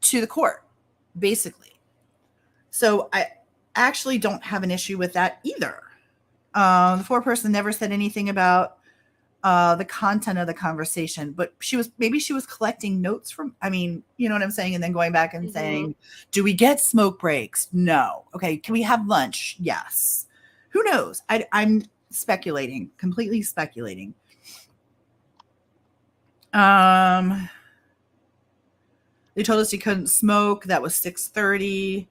To the court, basically. So I actually don't have an issue with that either. The foreperson never said anything about the content of the conversation, but she was collecting notes from, I mean, you know what I'm saying? And then going back and saying, do we get smoke breaks? No. Okay. Can we have lunch? Yes. Who knows? I'm speculating, completely speculating. They told us he couldn't smoke. That was 6:30.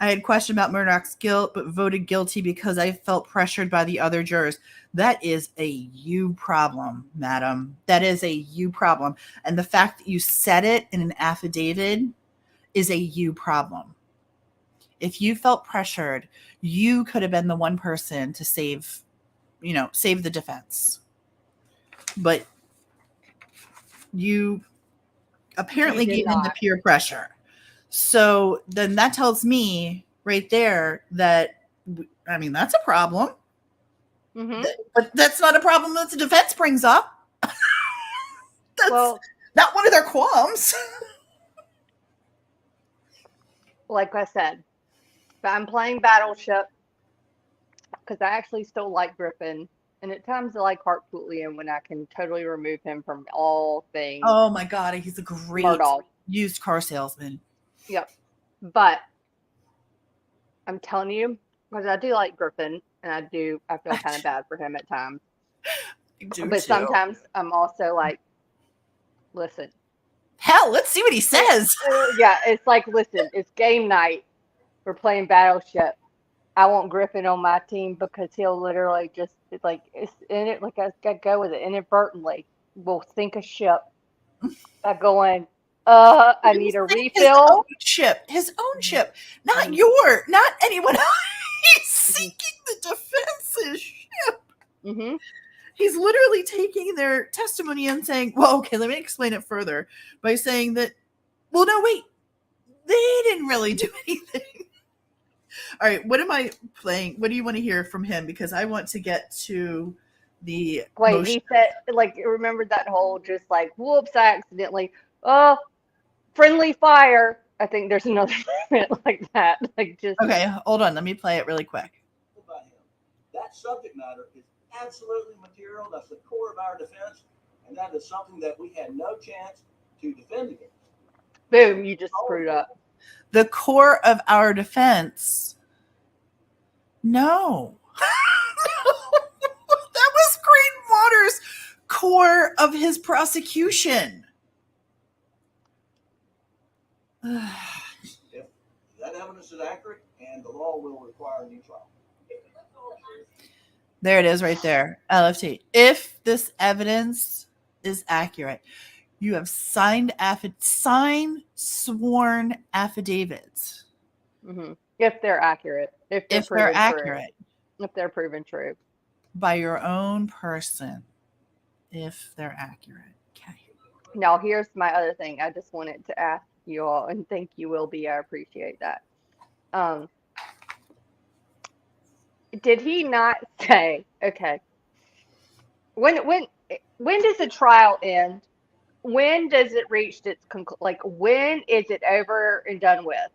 I had questioned about Murdaugh's guilt, but voted guilty because I felt pressured by the other jurors. That is a you problem, madam. That is a you problem. And the fact that you said it in an affidavit is a you problem. If you felt pressured, you could have been the one person to save the defense. But you apparently gave in to peer pressure. So then that tells me right there that, I mean, that's a problem. But that's not a problem that the defense brings up. That's not one of their qualms. Like I said, if I'm playing Battleship, because I actually still like Griffin, and at times I like Hartpootlian when I can totally remove him from all things. Oh my God, he's a great Murdaugh. Used car salesman. Yep. But I'm telling you, because I do like Griffin, and I feel kind of bad for him at times. But sometimes I'm also like, listen. Hell, let's see what he says. Yeah, it's like, listen, it's game night. We're playing Battleship. I want Griffin on my team because he'll literally just, it's in it, like I go with it, inadvertently will sink a ship by going, I need a refill. His own ship, not anyone else. He's sinking the defense's ship. He's literally taking their testimony and saying, well, okay, let me explain it further by saying that, well, no, wait, they didn't really do anything. All right, what am I playing? What do you want to hear from him? Because I want to get to the Wait, he said, remember that whole just like, whoops, I accidentally, friendly fire. I think there's another like that. Okay, hold on. Let me play it really quick. That subject matter is absolutely material. That's the core of our defense, and that is something that we had no chance to defend against. Boom, you just screwed up. The core of our defense. No. That was Greenwater's core of his prosecution. If that evidence is accurate, and the law will require a new trial. There it is right there. LFT. If this evidence is accurate, you have signed sworn affidavits. If they're accurate. If they're accurate. If they're proven true. By your own person. If they're accurate. Okay. Now, here's my other thing. I just wanted to ask you all, and thank you, Wilby. I appreciate that. Did he not say, okay, when does the trial end? When does it reach its when is it over and done with?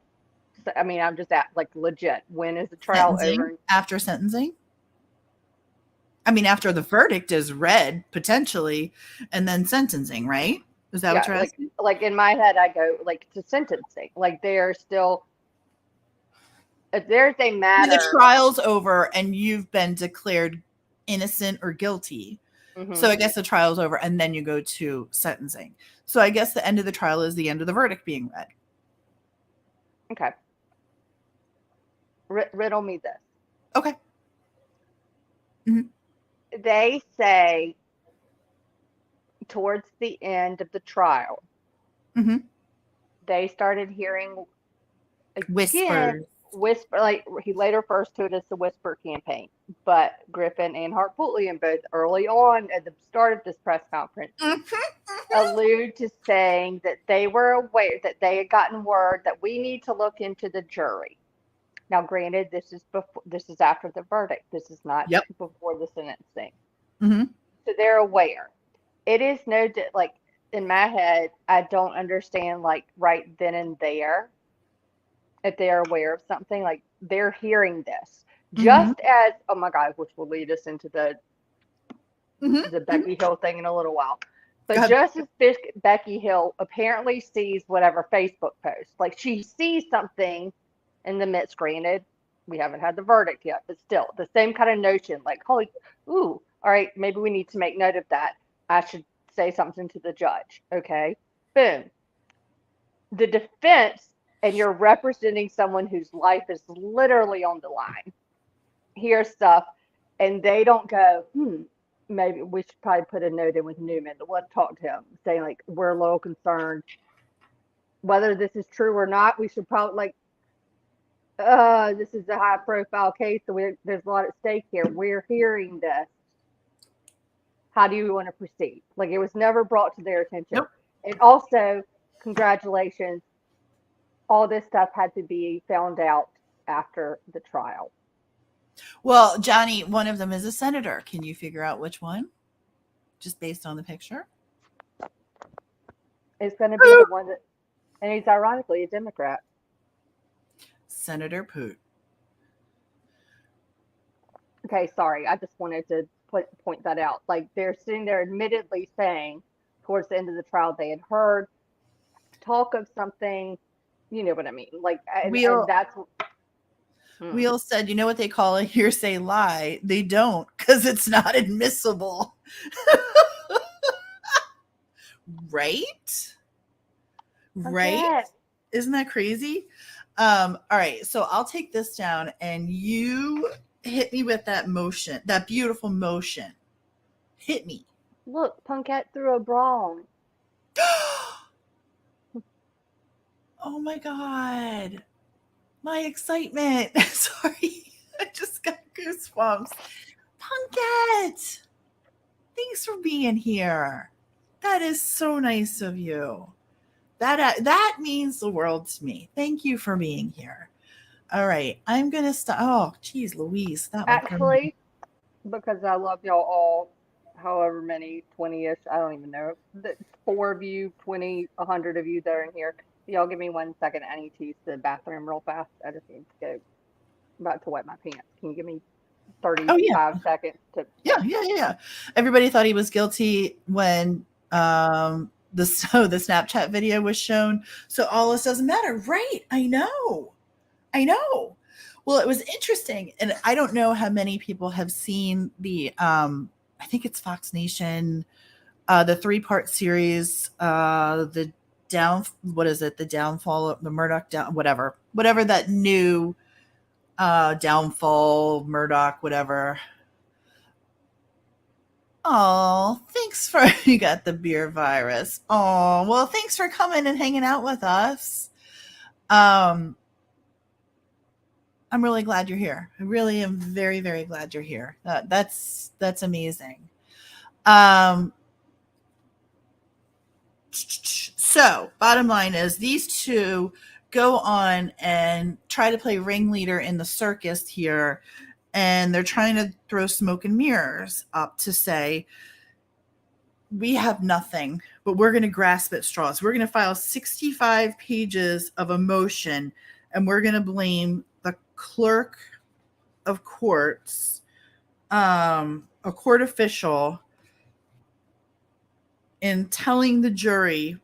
I mean, I'm just legit. When is the trial over? After sentencing? I mean, after the verdict is read, potentially, and then sentencing, right? Is that what you're asking? Like in my head, I go to sentencing. Like they are still, if there's a matter. The trial's over and you've been declared innocent or guilty. So I guess the trial's over and then you go to sentencing. So I guess the end of the trial is the end of the verdict being read. Okay. Riddle me this. Okay. They say towards the end of the trial, they started hearing whispers. Like he later refers to it as the whisper campaign. But Griffin and Hartpootlian both early on at the start of this press conference allude to saying that they were aware that they had gotten word that we need to look into the jury. Now, granted, this is after the verdict. This is not before the sentencing. So they're aware. It is in my head, I don't understand right then and there. If they're aware of something, they're hearing this. Just as, oh my God, which will lead us into the Mhm. Becky Hill thing in a little while. Go But ahead. just as Becky Hill apparently sees whatever Facebook post, like she sees something in the midst, granted, we haven't had the verdict yet, but still the same kind of notion, like, holy, ooh, all right, maybe we need to make note of that. I should say something to the judge. Okay. Boom. The defense, and you're representing someone whose life is literally on the line, hear stuff, and they don't go, maybe we should probably put a note in with Newman. Let's talk to him, saying like we're a little concerned whether this is true or not. We should probably like, this is a high profile case, so there's a lot at stake here. We're hearing this. How do you want to proceed? Like it was never brought to their attention. Nope. And also, congratulations, all this stuff had to be found out after the trial. Well, Johnny, one of them is a senator. Can you figure out which one? Just based on the picture? It's going to be the one that, and he's ironically a Democrat. Senator Poot. Okay, sorry. I just wanted to point that out. Like they're sitting there admittedly saying towards the end of the trial they had heard talk of something, you know what I mean? Like, and that's. Wheel said, you know what they call a hearsay lie? They don't, because it's not admissible. Right? Right? Isn't that crazy? All right, so I'll take this down and you hit me with that motion, that beautiful motion. Hit me. Look, Punkette threw a bra on. Oh my God. My excitement. Sorry. I just got goosebumps. Punkette. Thanks for being here. That is so nice of you. That means the world to me. Thank you for being here. All right. I'm going to stop. Oh, geez, Louise. That actually, because I love y'all all, however many, 20-ish, I don't even know. 4 of you, 20, 100 of you that are in here. Y'all give me 1 second. I need to use the bathroom real fast. I just need to go. I'm about to wet my pants. Can you give me 35 seconds to? Yeah. Everybody thought he was guilty when the Snapchat video was shown. So all this doesn't matter. Right. I know. Well, it was interesting. And I don't know how many people have seen the I think it's Fox Nation, the 3-part series, the downfall of the Murdaugh whatever that new downfall, Murdaugh, whatever. Oh, thanks for you got the beer virus. Oh, well, thanks for coming and hanging out with us. I'm really glad you're here. I really am very, very glad you're here. That's amazing. So, bottom line is these two go on and try to play ringleader in the circus here, and they're trying to throw smoke and mirrors up to say, we have nothing, but we're going to grasp at straws. We're going to file 65 pages of a motion, and we're going to blame the clerk of courts, a court official, in telling the jury,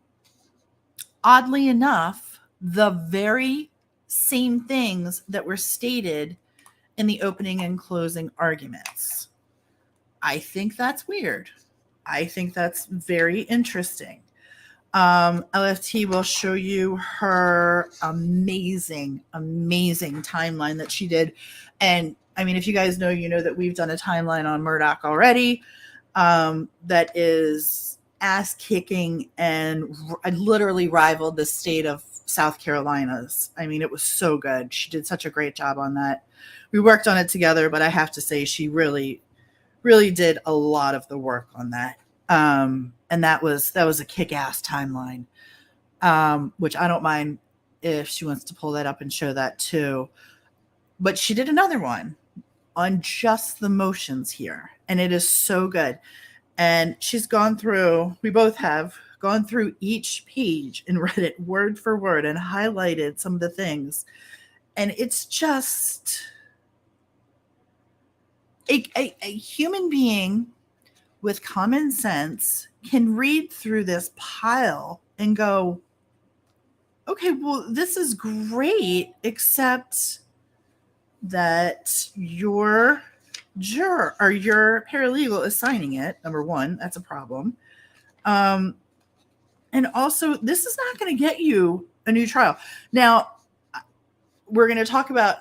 oddly enough, the very same things that were stated in the opening and closing arguments. I think that's weird. I think that's very interesting. LFT will show you her amazing timeline that she did. And I mean, if you guys know, you know that we've done a timeline on Murdaugh already that is ass kicking and literally rivaled the state of South Carolina's. I mean, it was so good. She did such a great job on that. We worked on it together, but I have to say she really did a lot of the work on that. And that was a kick-ass timeline, which I don't mind if she wants to pull that up and show that too. But she did another one on just the motions here, and it is so good. And she's gone through, we both have gone through each page and read it word for word and highlighted some of the things. And it's just, A human being with common sense can read through this pile and go, okay, well, this is great, except that your juror or your paralegal is signing it. Number one, that's a problem. And also, this is not going to get you a new trial. Now, we're going to talk about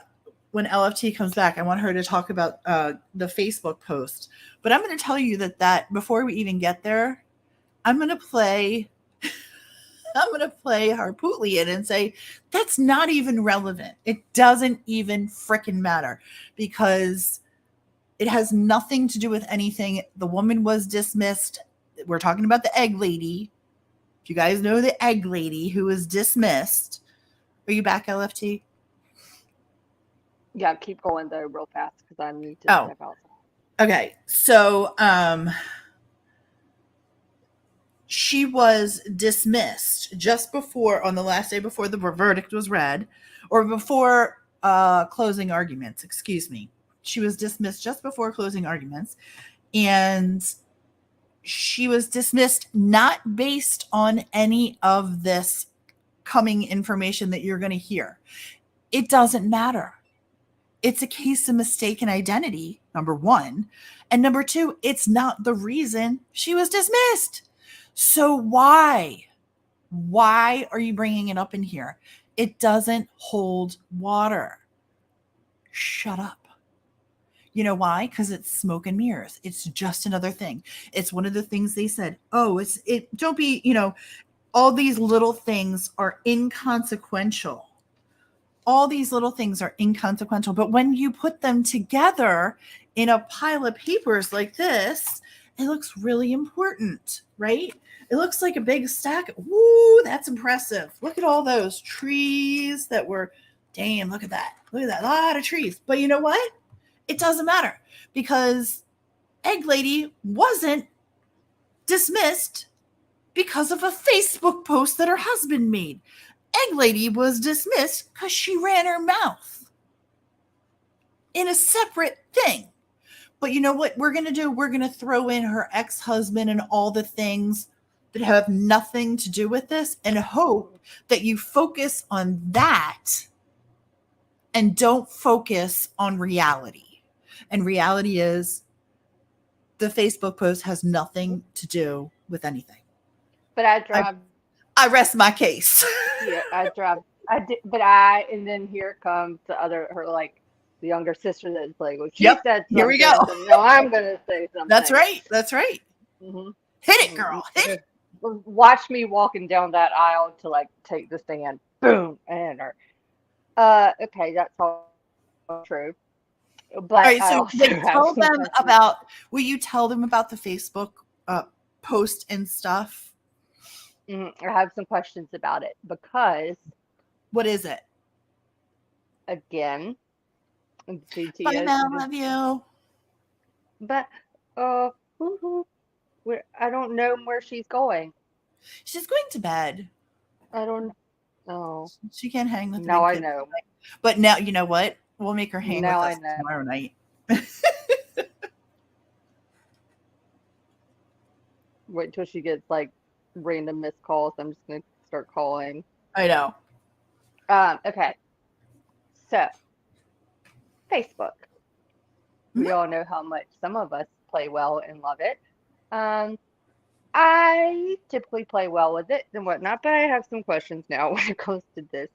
when LFT comes back. I want her to talk about the Facebook post, but I'm going to tell you that before we even get there, I'm going to play Harpootlian and say that's not even relevant. It doesn't even frickin' matter because it has nothing to do with anything. The woman was dismissed. We're talking about the egg lady. If you guys know the egg lady who was dismissed. Are you back, LFT? Yeah, keep going though real fast because I need to step out. Okay. So she was dismissed just before, on the last day before the verdict was read, or before closing arguments, excuse me. She was dismissed just before closing arguments. And she was dismissed not based on any of this coming information that you're going to hear. It doesn't matter. It's a case of mistaken identity, number one. And number two, it's not the reason she was dismissed. So why are you bringing it up in here? It doesn't hold water. Shut up. You know why? Because it's smoke and mirrors. It's just another thing. It's one of the things they said. Oh, don't be, all these little things are inconsequential. All these little things are inconsequential. But when you put them together in a pile of papers like this, it looks really important, right? It looks like a big stack. Woo, that's impressive. Look at all those trees that were, damn, look at that. Look at that, a lot of trees. But you know what? It doesn't matter because Egg Lady wasn't dismissed because of a Facebook post that her husband made. Egg Lady was dismissed because she ran her mouth in a separate thing. But you know what we're going to do? We're going to throw in her ex-husband and all the things that have nothing to do with this and hope that you focus on that and don't focus on reality. And reality is the Facebook post has nothing to do with anything. But I rest my case. Yeah, I did, and then here comes the younger sister that's like, well, she said something. Here we go. So no, I'm going to say something. That's right. Mm-hmm. Hit it, girl. Hit it. Watch me walking down that aisle to take the stand. Boom. And her. Okay, that's all true. But all right, so will you tell them about the Facebook post and stuff? I have some questions about it because. What is it? Again, Bye, Mel, love you. But I don't know where she's going. She's going to bed. I don't know. She can't hang with the now. big I know. But now you know what? We'll make her hang now with us I know. tomorrow night. Wait till she gets random missed calls. I'm just gonna start calling. I know. Okay. So Facebook. We all know how much some of us play well and love it. I typically play well with it and whatnot, but I have some questions now when it comes to this.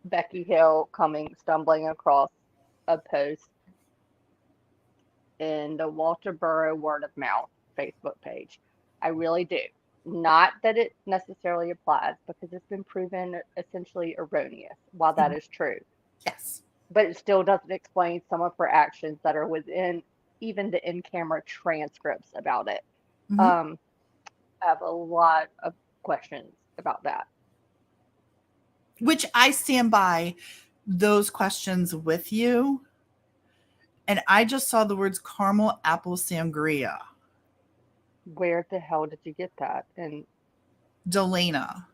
Becky Hill stumbling across a post in the Walter Burrow Word of Mouth Facebook page. I really do. Not that it necessarily applies because it's been proven essentially erroneous, while that is true. Yes. But it still doesn't explain some of her actions that are within even the in-camera transcripts about it. I have a lot of questions about that. Which I stand by those questions with you. And I just saw the words caramel apple sangria. Where the hell did you get that? And Delana.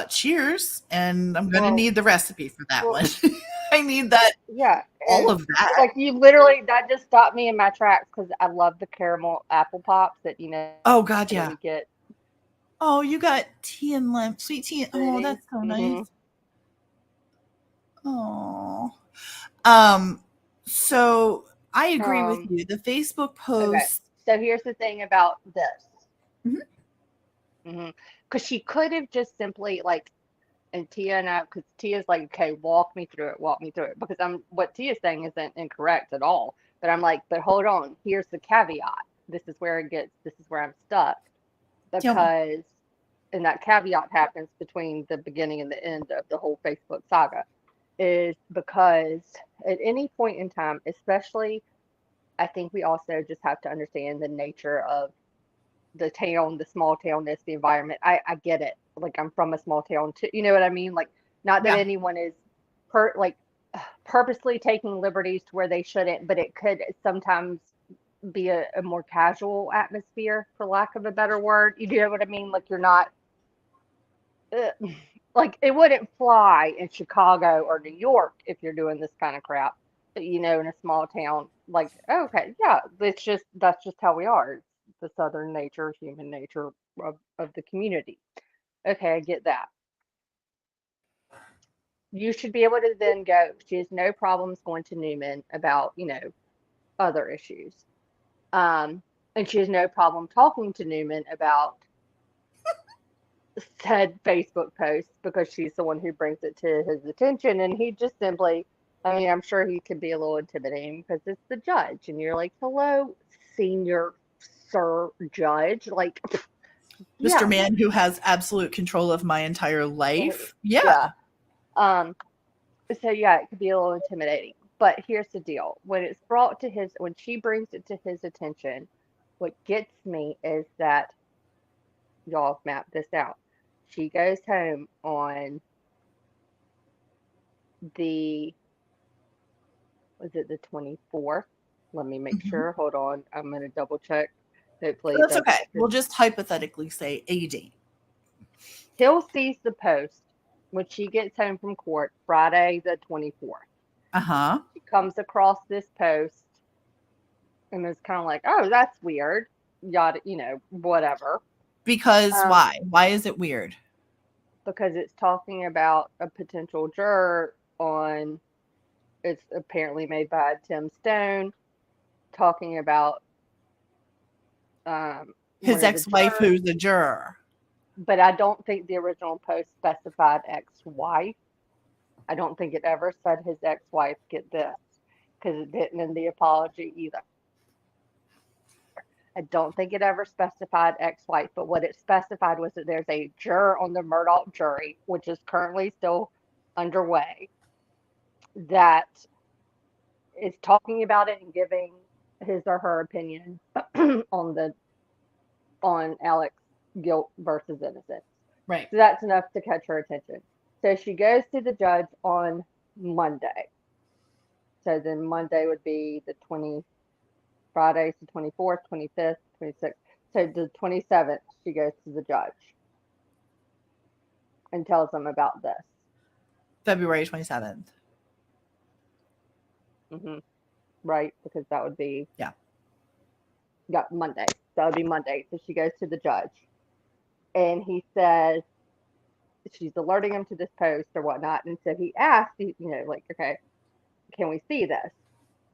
Cheers, and I'm gonna Well, need the recipe for that well, one. I need that, yeah, all and of that. like you literally that just stopped me in my tracks because I love the caramel apple pops that Oh God, that yeah. we get. Oh, you got tea and lemon, sweet tea. Oh, Mhm. that's so Hmm. nice. Oh. Um, so I agree with Um, you. The Facebook okay, post. so here's the thing about this. Mhm. Because she could have just simply like, and Tia and I, because Tia's like, okay, walk me through it, because what Tia's saying isn't incorrect at all. But I'm like, but hold on, here's the caveat. This is where I'm stuck, Tell me. because, and that caveat happens between the beginning and the end of the whole Facebook saga, is because at any point in time, especially, I think we also just have to understand the nature of the town, the small townness, the environment. I get it. Like I'm from a small town too. You know what I mean? Like not that Yeah. anyone is like purposely taking liberties to where they shouldn't, but it could sometimes be a more casual atmosphere, for lack of a better word. You know what I mean? Like you're not uh, like it wouldn't fly in Chicago or New York if you're doing this kind of crap. You know, in a small town, like okay, yeah, that's just how we are. It's the southern nature, human nature of the community. Okay, I get that. You should be able to then go. She has no problems going to Newman about other issues, um, and she has no problem talking to Newman about said Facebook post because she's the one who brings it to his attention. And he just simply, I mean, I'm sure he could be a little intimidating because it's the judge. And you're like, hello, senior sir judge. Like, Mr. yeah, Man who has absolute control of my entire uh, life. Yeah. yeah. Um, so yeah, it could be a little intimidating. But here's the deal. When she brings it to his attention, what gets me is that y'all have mapped this out. She goes home on the was it the 24th? Let me make Mhm. sure. Hold on. I'm going to double check. Hopefully That's that's okay. We'll just hypothetically say AD. Hill sees the post when she gets home from court Friday the 24th. Uh-huh. She comes across this post and is kind of like, "Oh, that's weird." Yada, whatever. Because Um, why? Why is it weird? because it's talking about a potential juror on it's apparently made by Tim Stone talking about one His of the ex-wife jurors. who's a juror. But I don't think the original post specified ex-wife. I don't think it ever said his ex-wife, get this, because it didn't in the apology either. I don't think it ever specified ex-wife, but what it specified was that there's a juror on the Murdaugh jury, which is currently still underway, that is talking about it and giving his or her opinion on Alex guilt versus innocence. Right. So that's enough to catch her attention. So she goes to the judge on Monday. So then Monday would be the 20, Friday's the 24th, 25th, 26th. So the 27th, she goes to the judge and tells him about this. February 27th. Hmm. Right? Because that would be, Yeah. yeah, Monday. That would be Monday. So she goes to the judge and he says she's alerting him to this post or whatnot. And so he asked, like, okay, can we see this?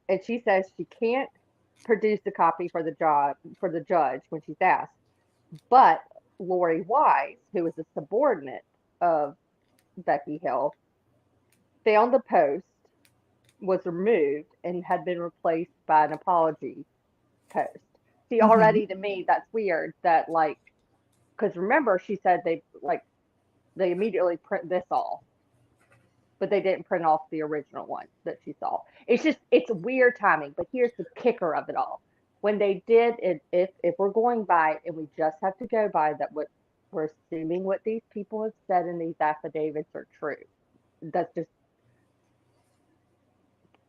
And she says she can't produce a copy for the judge when she's asked. But Lori Wise, who is a subordinate of Becky Hill, found the post was removed and had been replaced by an apology post. See, Mm-hmm. already to me, that's weird. That like, because remember, she said they immediately print this off, but they didn't print off the original one that she saw. It's weird timing. But here's the kicker of it all: when they did it, if we're going by it, and we just have to go by that, what we're assuming what these people have said in these affidavits are true. That's just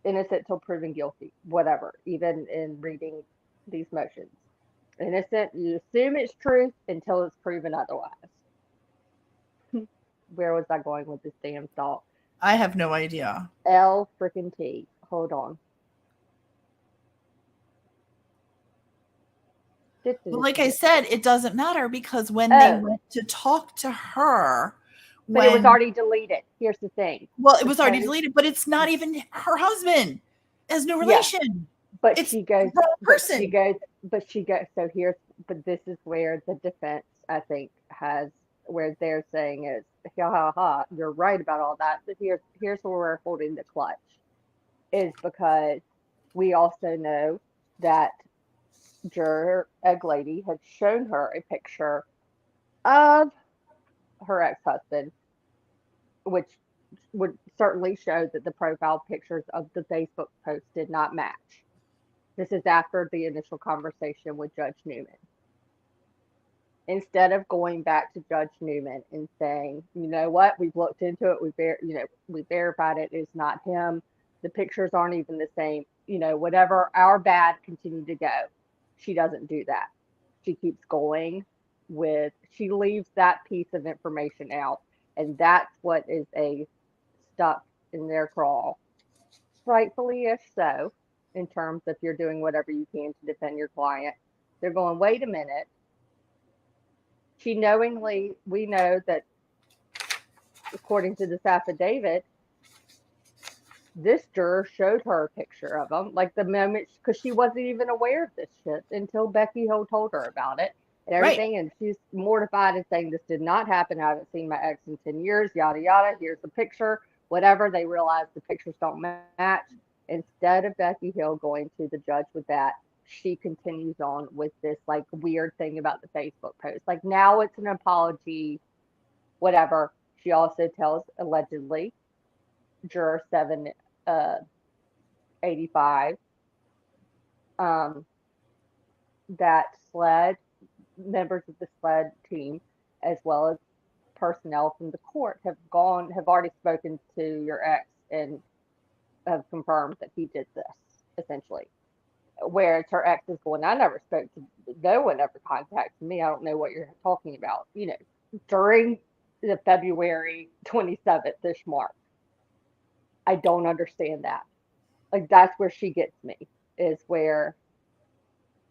innocent till proven guilty, whatever. Even in reading these motions, innocent, you assume it's truth until it's proven otherwise. where was I going with this damn thought? I have no idea. L freaking T. Hold on. But like I said, it doesn't matter because when Oh. they went to talk to her, But it was already deleted. Here's the thing. Well, it was already deleted, but it's not even her husband. It has no relation. But It's she goes, the wrong person. So but this is where the defense, I think, has, where they're saying is, ha ha ha, you're right about all that. But here's where we're holding the clutch, is because we also know that juror egg lady had shown her a picture of her ex-husband, which would certainly show that the profile pictures of the Facebook post did not match. This is after the initial conversation with Judge Newman. Instead of going back to Judge Newman and saying, you know what, we've looked into it, we verified it, it's not him, the pictures aren't even the same, whatever, our bad, continue to go. She doesn't do that. She keeps going she leaves that piece of information out, and that's what is stuck in their craw. Rightfully-ish so, in terms of you're doing whatever you can to defend your client. They're going, wait a minute. We know that according to this affidavit, this juror showed her a picture of him, like the moment, because she wasn't even aware of this shit until Becky Hill told her about it and everything. Right. And she's mortified and saying, this did not happen. I haven't seen my ex in 10 years, yada, yada. Here's the picture, whatever. They realize the pictures don't match. Instead of Becky Hill going to the judge with that, she continues on with this like weird thing about the Facebook post. Like now it's an apology, whatever. She also tells, allegedly, juror 785 that members of the SLED team, as well as personnel from the court, have already spoken to your ex and have confirmed that he did this, essentially. Whereas her ex is going, I never spoke to, no one ever contacted me. I don't know what you're talking about. During the February 27th-ish mark. I don't understand that. Like, that's where she gets me, is where,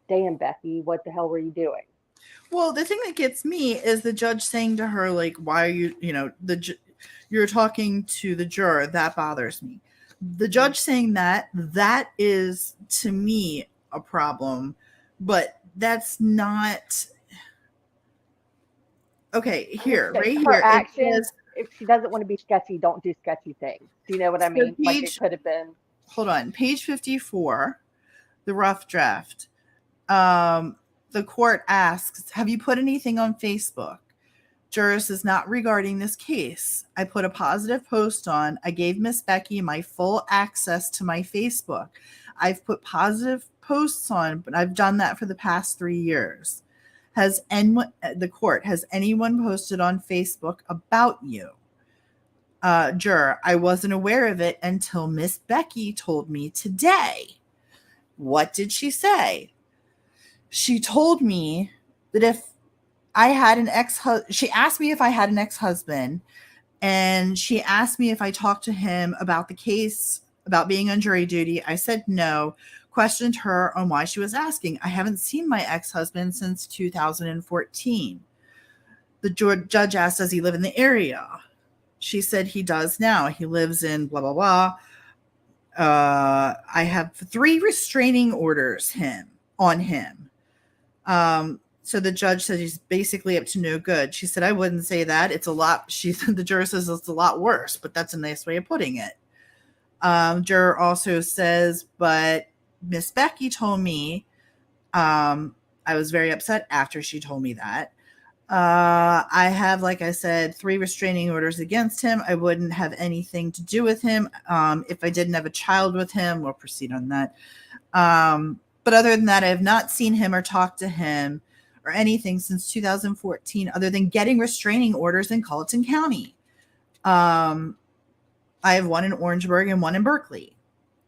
damn, Becky, what the hell were you doing? Well, the thing that gets me is the judge saying to her, like, why are you, you're talking to the juror. That bothers me. The judge saying that is, to me, a problem, but that's not. Okay, here, right here. Her actions, if she doesn't want to be sketchy, don't do sketchy things. Do you know what I mean? Like it could have been. Hold on. Page 54, the rough draft. The court asks, have you put anything on Facebook? Juror says, not regarding this case. I put a positive post on. I gave Miss Becky my full access to my Facebook. I've put positive posts on, but I've done that for the past 3 years. Has anyone posted on Facebook about you? Juror, I wasn't aware of it until Miss Becky told me today. What did she say? She told me that if I had an she asked me if I had an ex-husband, and she asked me if I talked to him about the case, about being on jury duty. I said no. Questioned her on why she was asking. I haven't seen my ex-husband since 2014. The judge asked, does he live in the area? She said he does now. He lives in blah, blah, blah. I have 3 restraining orders on him. So the judge said he's basically up to no good. She said, I wouldn't say that. It's a lot. The juror says it's a lot worse, but that's a nice way of putting it. Juror also says, but Miss Becky told me, I was very upset after she told me that. I have, like I said, 3 restraining orders against him. I wouldn't have anything to do with him. If I didn't have a child with him, we'll proceed on that. But other than that, I have not seen him or talked to him or anything since 2014, other than getting restraining orders in Colleton County. I have 1 in Orangeburg and 1 in Berkeley.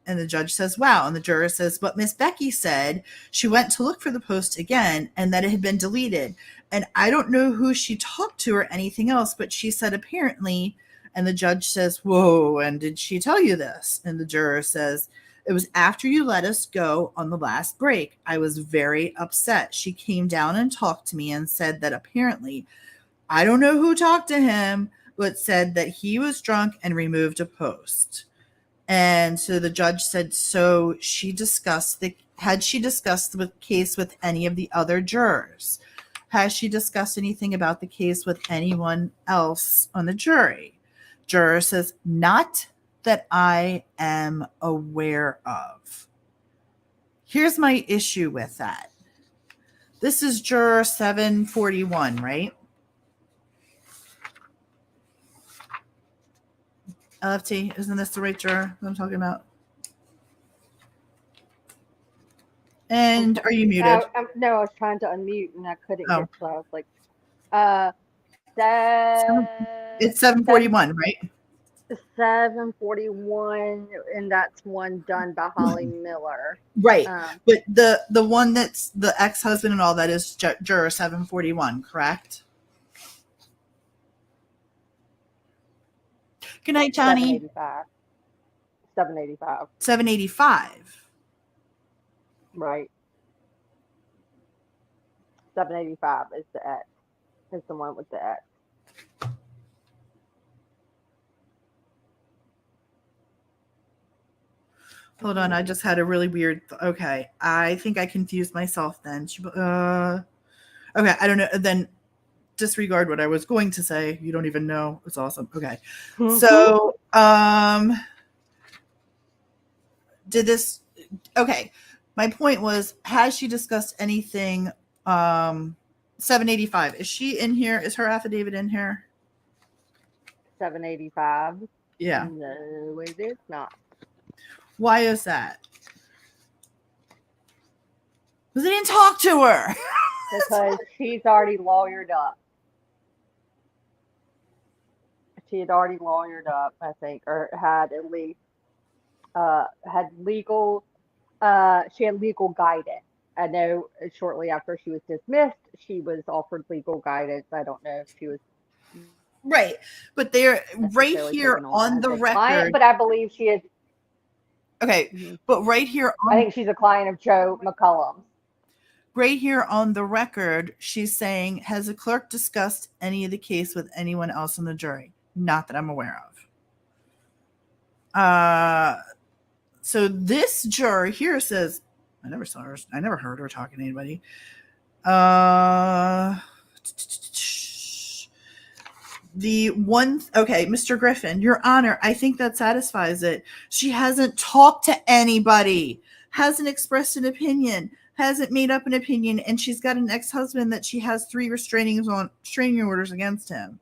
And the judge says, wow. And the juror says, but Miss Becky said she went to look for the post again and that it had been deleted. And I don't know who she talked to or anything else, but she said apparently. And the judge says, whoa, and did she tell you this? And the juror says, it was after you let us go on the last break. I was very upset. She came down and talked to me and said that apparently, I don't know who talked to him, but said that he was drunk and removed a post. And so the judge said, so had she discussed the case with any of the other jurors? Has she discussed anything about the case with anyone else on the jury? Juror says, not that I am aware of. Here's my issue with that. This is juror 741, right? LFT, isn't this the right juror that I'm talking about? And are you muted? No, I was trying to unmute and I couldn't Oh. get to. I was like, It's 741, right? 741, and that's one done by Holly Miller. Right. But the one that's the ex-husband and all that is juror 741, correct? Good night, Johnny. 785. 785. Right. 785 is the X. Is the one with the X. Hold on, I just had a really weird. Okay, I think I confused myself then. Okay, I don't know. Then disregard what I was going to say. You don't even know. It's awesome. Okay, so did this? Okay, my point was: has she discussed anything? 785. Is she in here? Is her affidavit in here? 785. Yeah. No, it is not. Why is that? Because I didn't talk to her. Because she's already lawyered up. She had already lawyered up, I think, or had at least had legal. She had legal guidance. I know shortly after she was dismissed, she was offered legal guidance. I don't know if she was right, but they're right necessarily here taken on as the a record. client, but I believe she is. Okay, but right here on, I think she's a client of Joe McCullum. Right here on the record, she's saying, has the clerk discussed any of the case with anyone else in the jury? Not that I'm aware of. So this juror here says, I never saw her. I never heard her talking to anybody. The one, okay, Mr. Griffin, Your Honor, I think that satisfies it. She hasn't talked to anybody, hasn't expressed an opinion, hasn't made up an opinion, and she's got an ex-husband that she has 3 restraining orders against him.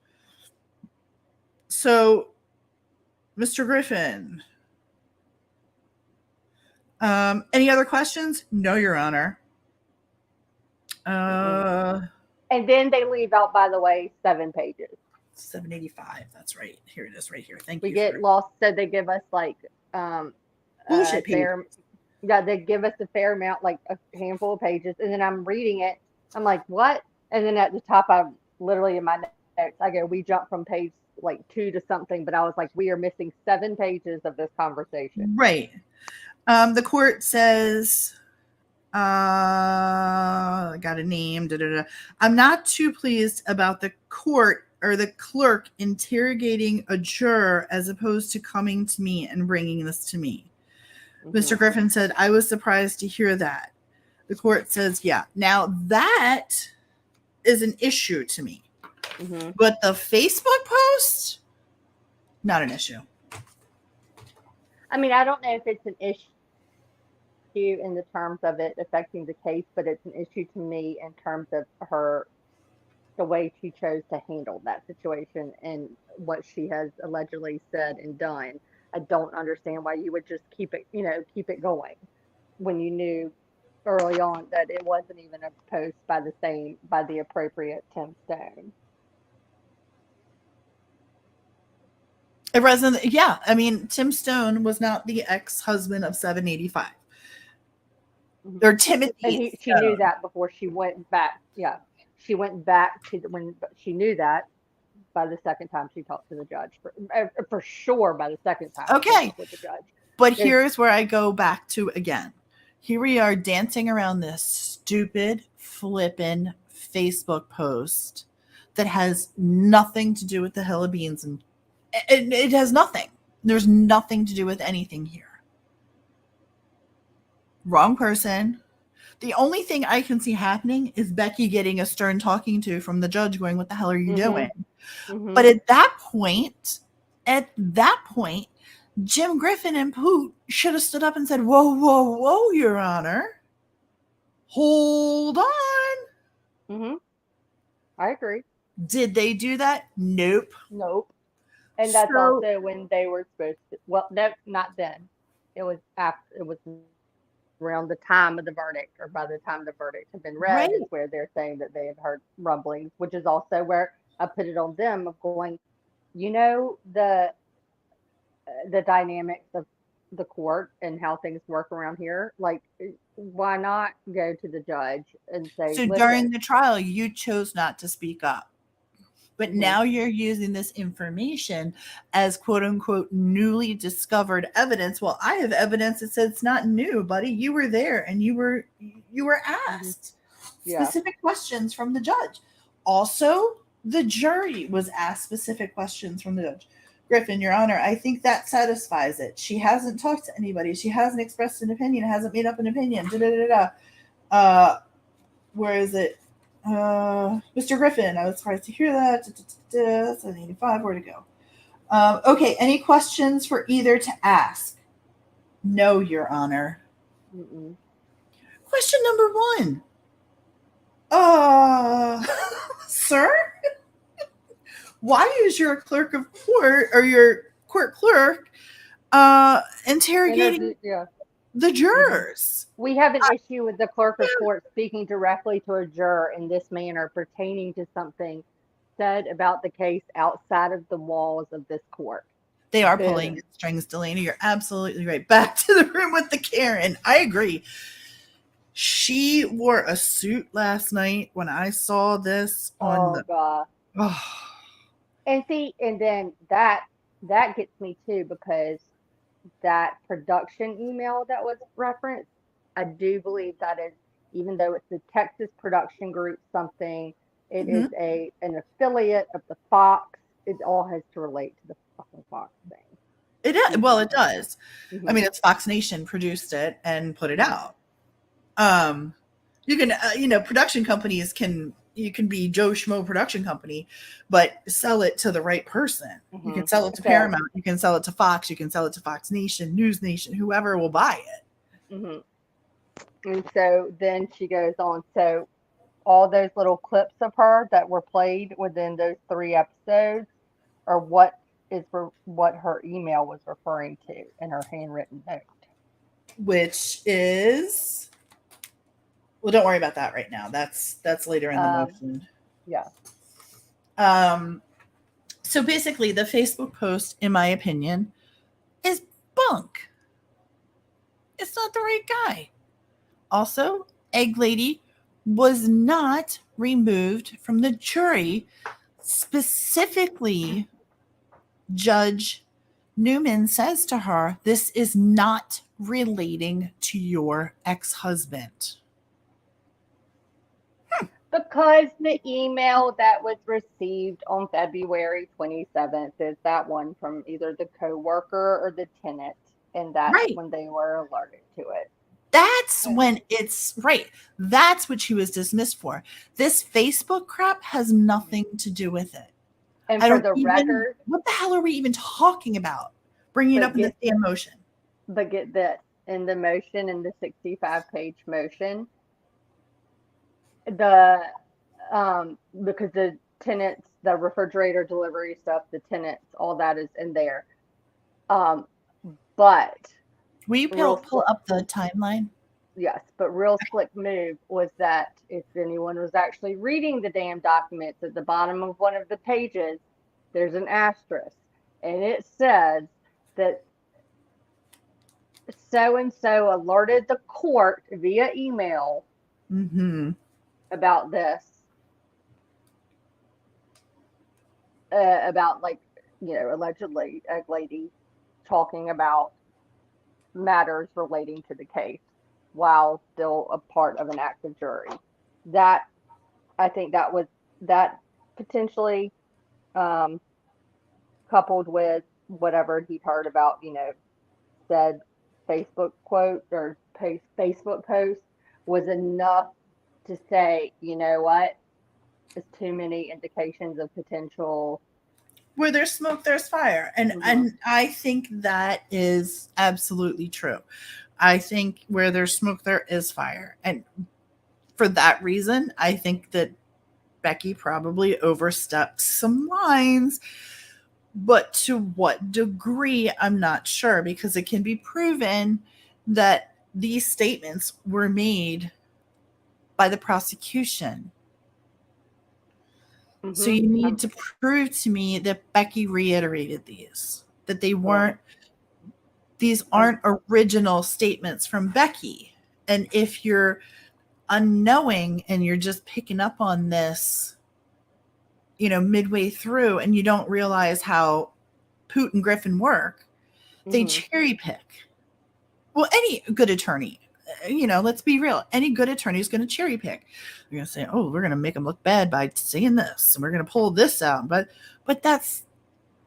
So, Mr. Griffin, any other questions? No, Your Honor. And then they leave out, by the way, 7 pages. 785. That's right. Here it is, right here. Thank we you. We get lost, so they give us like bullshit pages. Yeah, they give us a fair amount, like a handful of pages, and then I'm reading it. I'm like, what? And then at the top, I'm literally in my notes. I go, we jump from page like 2 to something, but I was like, we are missing 7 pages of this conversation. Right. The court says, got a name. I'm not too pleased about the court or the clerk interrogating a juror as opposed to coming to me and bringing this to me. Mm-hmm. Mr. Griffin said, I was surprised to hear that. The court says, yeah. Now that is an issue to me. Mm-hmm. But the Facebook post, not an issue. I mean, I don't know if it's an issue in the terms of it affecting the case, but it's an issue to me in terms of the way she chose to handle that situation and what she has allegedly said and done. I don't understand why you would just keep it going when you knew early on that it wasn't even a post by the appropriate Tim Stone. It wasn't. Yeah, I mean, Tim Stone was not the ex-husband of 785 or Timothy And she knew that before she went back. Yeah, she went back to when she knew that by the second time she talked to the judge. For sure, by the second time she Okay, talked with the judge. but here's where I go back to again. Here we are dancing around this stupid flippin' Facebook post that has nothing to do with the Hella Beans, and it has nothing. There's nothing to do with anything here. Wrong person. The only thing I can see happening is Becky getting a stern talking to from the judge going, what the hell are you doing? But at that point, Jim Griffin and Poot should have stood up and said, whoa, whoa, whoa, Your Honor. Hold on. I agree. Did they do that? Nope. And that's also when they were supposed to, well, no, not then. It was after, it was around the time of the verdict, or by the time the verdict had been read, is where they're saying that they had heard rumblings, which is also where I put it on them of going, the dynamics of the court and how things work around here. Like, why not go to the judge and say, so during the trial, you chose not to speak up. But now you're using this information as quote unquote newly discovered evidence. Well, I have evidence that says it's not new, buddy. You were there and you were asked specific questions from the judge. Also, the jury was asked specific questions from the judge. Griffin, Your Honor, I think that satisfies it. She hasn't talked to anybody. She hasn't expressed an opinion, hasn't made up an opinion. Where is it? Mr. Griffin, I was surprised to hear that. 785, where to go? Okay, any questions for either to ask? No, Your Honor. Question number 1. Sir? Why is your clerk of court or your court clerk interrogating the jurors? We have an issue with the clerk of court speaking directly to a juror in this manner pertaining to something said about the case outside of the walls of this court. They are pulling strings, Delaney. You're absolutely right. Back to the room with the Karen. I agree. She wore a suit last night when I saw this on God. And see, and then that gets me too, because that production email that was referenced, I do believe that is, even though it's the Texas Production Group something, it is an affiliate of the Fox. It all has to relate to the fucking Fox thing. It is. Well, it does. I mean, it's Fox Nation produced it and put it out. You can, production companies you can be Joe Schmo production company, but sell it to the right person. You can sell it to Paramount. You can sell it to Fox. You can sell it to Fox Nation, News Nation, whoever will buy it. And so then she goes on. So all those little clips of her that were played within those 3 episodes are what her email was referring to in her handwritten note. Which is... Well, don't worry about that right now. That's later in the motion. Yeah. So basically, the Facebook post, in my opinion, is bunk. It's not the right guy. Also, Egg Lady was not removed from the jury. Specifically, Judge Newman says to her, this is not relating to your ex-husband. Because the email that was received on February 27th is that one from either the coworker or the tenant, and that's when they were alerted to it. That's when it's right. That's what she was dismissed for. This Facebook crap has nothing to do with it. And for the record, what the hell are we even talking about? Bringing it up in the damn motion. But get this, in the motion, in the 65-page motion, because the tenants, the refrigerator delivery stuff, the tenants, all that is in there. But will you pull up the timeline? Yes, but real slick move was that if anyone was actually reading the damn documents, at the bottom of one of the pages, there's an asterisk. and it says that so and so alerted the court via email Mm-hmm. about this, about like, allegedly a lady talking about matters relating to the case while still a part of an active jury. That I think that potentially, um, coupled with whatever he heard about, said Facebook quote or Facebook post was enough to say, you know what, there's too many indications of potential. Where there's smoke, there's fire. And Mhm, and I think that is absolutely true. I think where there's smoke, there is fire. And for that reason, I think that Becky probably overstepped some lines. But to what degree, I'm not sure, because it can be proven that these statements were made by the prosecution. So mhm. you need to prove to me that Becky reiterated these, that they Well, weren't, these um, aren't original statements from Becky. And if you're unknowing and you're just picking up on this, midway through and you don't realize how Poot and Griffin work, they mhm, cherry pick. Well, any good attorney, let's be real. Any good attorney is going to cherry pick. They're going to say, "Oh, we're going to make them look bad by saying this, and we're going to pull this out." But that's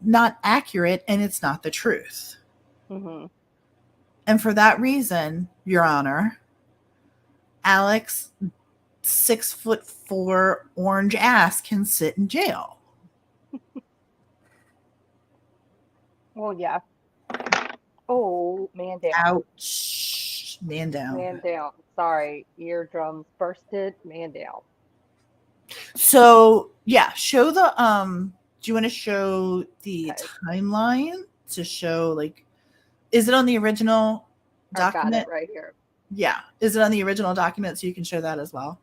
not accurate, and it's not the truth. mhm. And for that reason, Your Honor, Alex, 6'4" orange ass can sit in jail. Well, yeah. Oh, man down. Ouch, man down. Man down. Sorry, eardrums bursted. Man down. So yeah, show the do you want to show the Okay, timeline to show, like, is it on the original I've got it document? right here. Yeah. Is it on the original document so you can show that as well?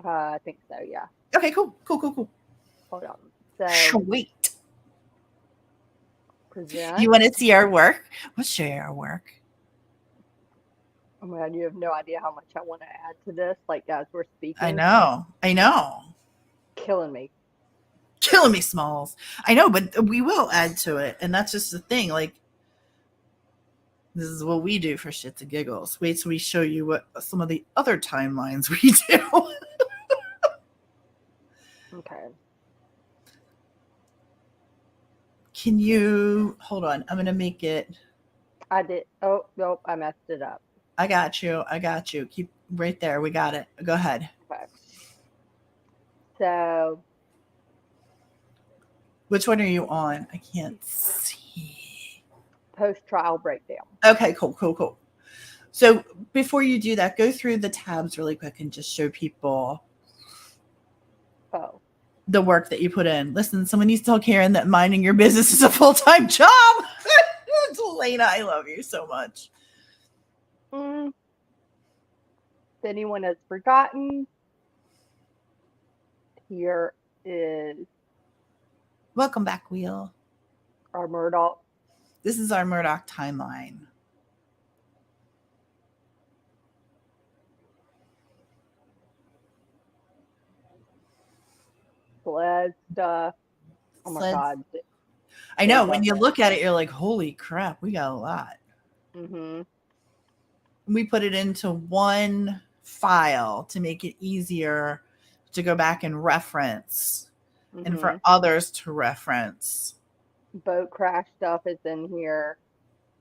I think so, yeah. Okay, cool. Cool. Hold on. So, Sweet. present. You want to see our work? Let's show you our work. Oh my God, you have no idea how much I want to add to this. Like, as we're I speaking, know. killing me. Killing me, Smalls. I know, but we will add to it. And that's just the thing. Like, this is what we do for shits and giggles. Wait till we show you what some of the other timelines we do. Okay. Can you hold on? I'm going to make it. I did. Oh, nope, I messed it up. I got you. Keep right there. We got it. Go ahead. Okay. So, Which one are you on? I can't see. post-trial breakdown. Okay, cool. So before you do that, go through the tabs really quick and just show people Oh, the work that you put in. Listen, someone needs to tell Karen that minding your business is a full-time job. Elena, I love you so much. if anyone has forgotten, here is Welcome back, Wheel. our Murdaugh. This is our Murdaugh timeline. Sled stuff. Oh my Sleds. God. I know, when you look at it, you're like, holy crap, we got a lot. Mm-hmm. We put it into one file to make it easier to go back and reference and for others to reference. Boat crash stuff is in here.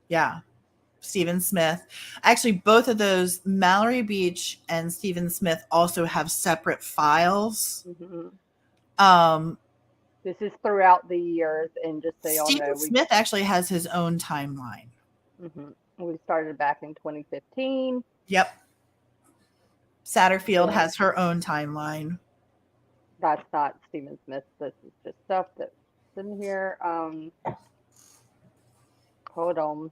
Yeah. Stephen Smith. Actually, both of those, Mallory Beach and Stephen Smith, also have separate files. This is throughout the years, and just so y'all know, Stephen Smith actually has his own timeline. We started back in 2015. Yep. Satterfield has her own timeline. That's not Stephen Smith. This is just stuff that's in here. Hold on.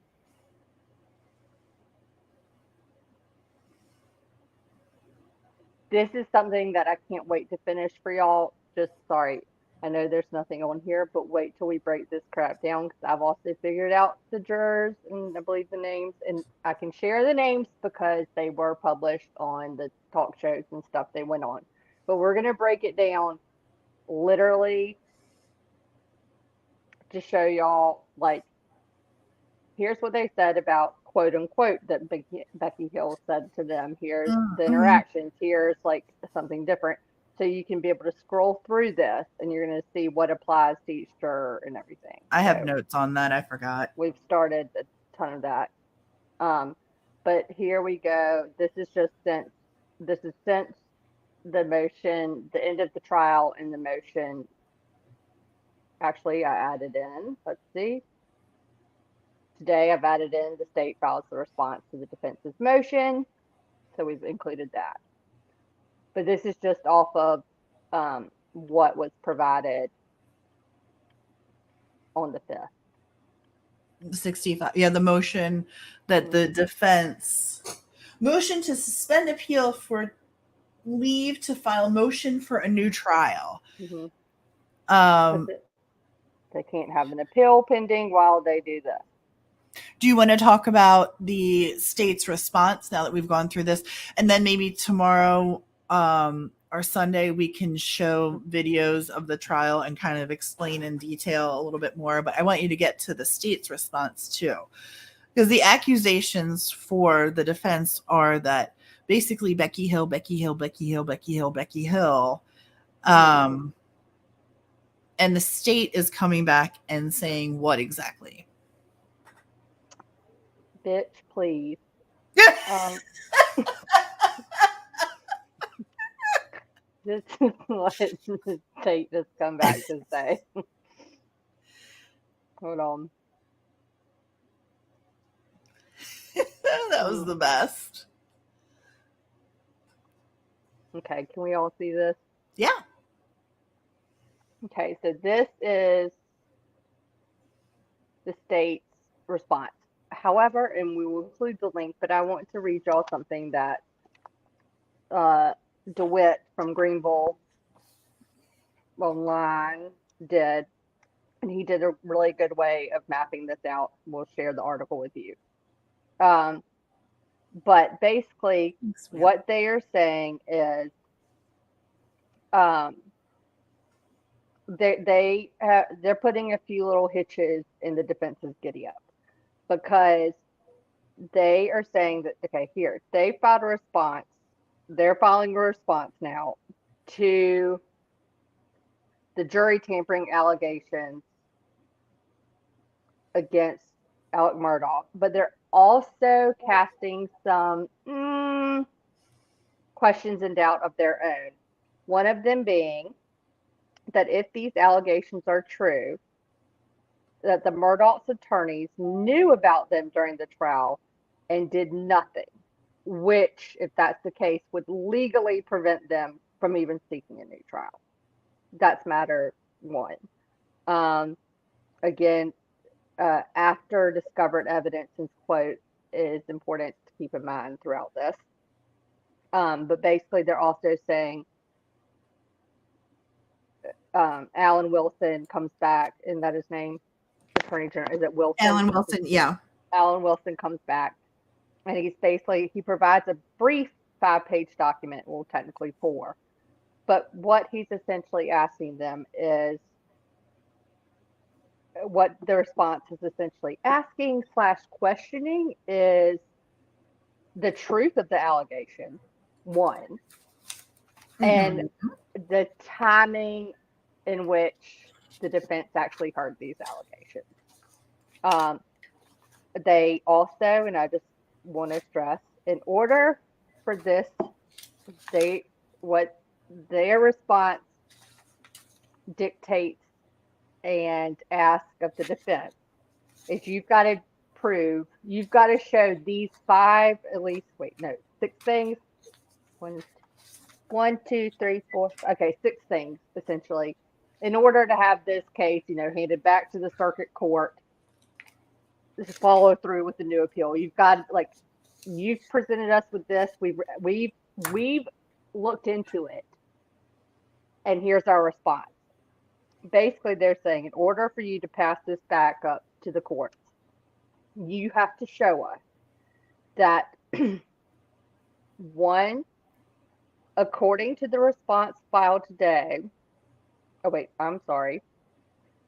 This is something that I can't wait to finish for y'all. Just sorry. I know there's nothing on here, but wait till we break this crap down because I've also figured out the jurors and I believe the names, and I can share the names because they were published on the talk shows and stuff they went on. But we're going to break it down literally to show y'all, like, here's what they said about quote unquote that Becky Hill said to them. Here's the Mhm. interactions. Here's like something different. So you can be able to scroll through this and you're going to see what applies to each juror and everything. I have So notes on that. I forgot. we've started a ton of that. But here we go. This is since the motion, the end of the trial and the motion. Actually, I added in, let's see. Today I've added in the state files the response to the defense's motion. So we've included that. But this is just off of what was provided on the 5th. 65. Yeah, the motion that the defense motion to suspend appeal for leave to file motion for a new trial. Mm-hmm. They can't have an appeal pending while they do this. Do you want to talk about the state's response now that we've gone through this? And then maybe tomorrow or Sunday, we can show videos of the trial and kind of explain in detail a little bit more. But I want you to get to the state's response too. Because the accusations for the defense are that basically Becky Hill. And the state is coming back and saying what exactly? Bitch, please. This is what the state has come back to say. Hold on. That was the best. Okay, can we all see this? Yeah. Okay, so this is the state's response. However, and we will include the link, but I want to read y'all something that DeWitt from Greenville Online did, and he did a really good way of mapping this out. We'll share the article with you. But basically, what they are saying is they're putting a few little hitches in the defense's giddy up because they are saying that, okay, here, they filed a response. They're filing a response now to the jury tampering allegations against Alec Murdaugh, but they're also casting some questions and doubt of their own. One of them being that if these allegations are true, that the Murdaugh's attorneys knew about them during the trial and did nothing, which, if that's the case, would legally prevent them from even seeking a new trial. That's matter one. Again, after discovered evidence, and quote, is important to keep in mind throughout this. But basically, they're also saying Alan Wilson comes back, isn't that his name? Attorney General, is it Wilson? Alan Wilson, yeah. Alan Wilson comes back, and he provides a brief 5-page document, well, technically 4. But what he's essentially asking them is, what the response is essentially asking / questioning is the truth of the allegation, one, and the timing in which the defense actually heard these allegations. They also, and I just want to stress, in order for this, what their response dictates and ask of the defense is you've got to show these 5, at least, 6 things. 1, 2, 3, 4, okay, 6 things, essentially, in order to have this case, handed back to the circuit court, to follow through with the new appeal. You've got, you've presented us with this, we've looked into it, and here's our response. basically they're saying in order for you to pass this back up to the courts, you have to show us that one, according to the response filed today, oh wait, I'm sorry.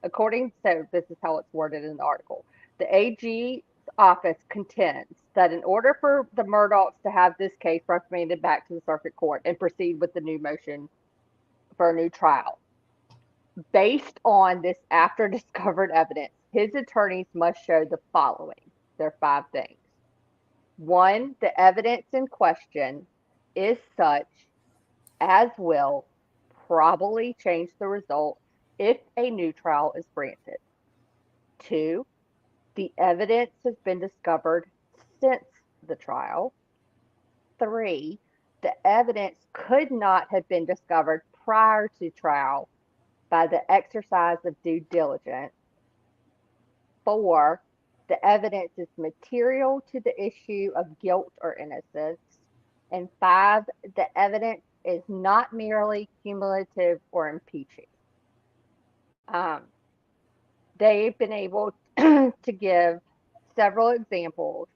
So this is how it's worded in the article. The AG's office contends that in order for the Murdaughs to have this case remanded back to the circuit court and proceed with the new motion for a new trial, based on this after discovered evidence, his attorneys must show the following. There are 5 things. 1, the evidence in question is such as will probably change the result if a new trial is granted. 2, the evidence has been discovered since the trial. 3, the evidence could not have been discovered prior to trial by the exercise of due diligence. 4, the evidence is material to the issue of guilt or innocence. And 5, the evidence is not merely cumulative or impeaching. They've been able to give several examples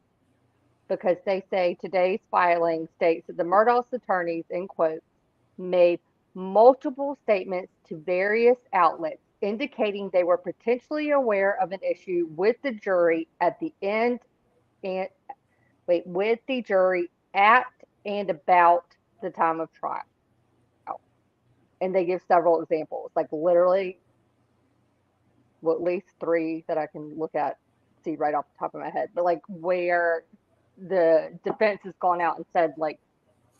because they say today's filing states that the Murdaugh's attorneys, in quotes, made multiple statements to various outlets indicating they were potentially aware of an issue with the jury at the end and with the jury at and about the time of trial. And they give several examples, like literally, well, at least 3 that I can look at, see right off the top of my head, but like where the defense has gone out and said, like,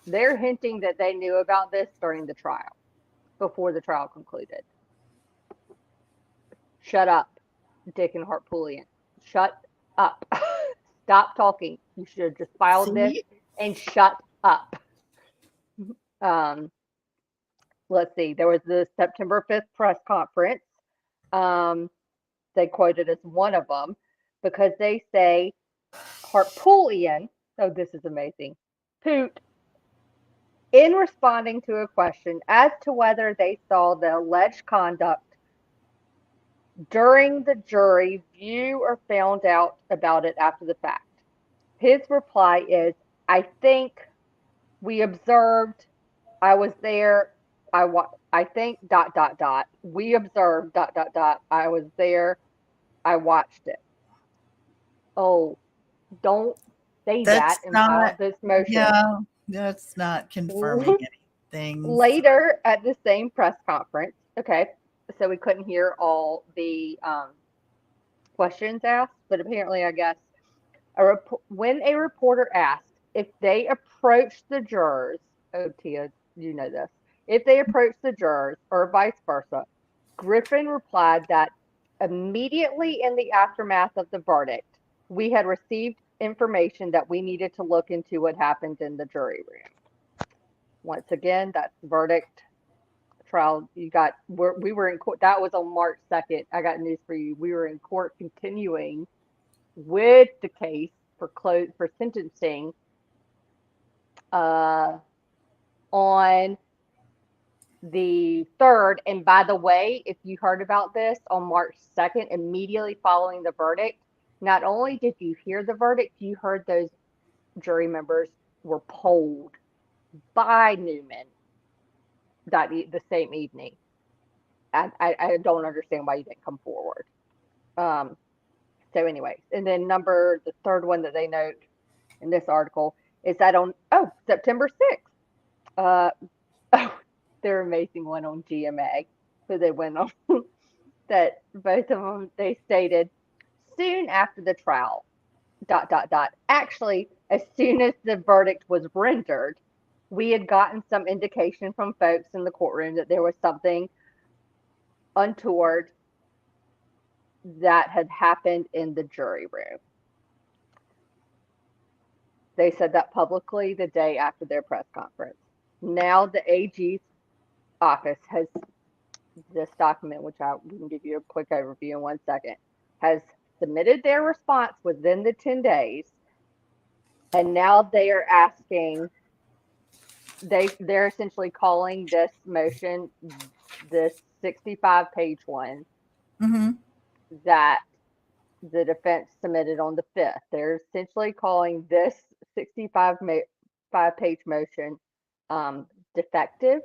they're hinting that they knew about this during the trial, before the trial concluded. Shut up, Dick and Hartpoolian. Shut up. Stop talking. You should have just filed this and shut up. Let's see. There was the September 5th press conference. They quoted as one of them because they say Hartpoolian, oh, this is amazing, Poot, in responding to a question as to whether they saw the alleged conduct during the jury view or found out about it after the fact. His reply is, I think we observed, I was there, I think ... we observed ... I was there, I watched it. Oh, don't say that and file this motion. Yeah, that's not confirming anything. Later at the same press conference, okay, so we couldn't hear all the questions asked, but apparently, I guess, when a reporter asked if they approached the jurors, oh, Tia, you know this, if they approached the jurors or vice versa, Griffin replied that immediately in the aftermath of the verdict, we had received information that we needed to look into what happened in the jury room. Once again, that's the verdict trial. We were in court. That was on March 2nd. I got news for you. We were in court continuing with the case for sentencing on the 3rd. And by the way, if you heard about this on March 2nd, immediately following the verdict, not only did you hear the verdict, you heard those jury members were polled by Newman the same evening. I don't understand why you didn't come forward. So anyways, and then the 3rd one that they note in this article is that on September 6th, their amazing one on GMA, who they went on, that both of them, they stated, soon after the trial, ... Actually, as soon as the verdict was rendered, we had gotten some indication from folks in the courtroom that there was something untoward that had happened in the jury room. They said that publicly the day after their press conference. Now the AG's office has this document, which we can give you a quick overview in 1 second, has submitted their response within the 10 days. And now they are asking, they're essentially calling this motion, this 65-page one Mm-hmm. that the defense submitted on the 5th. They're essentially calling this 65-page motion defective,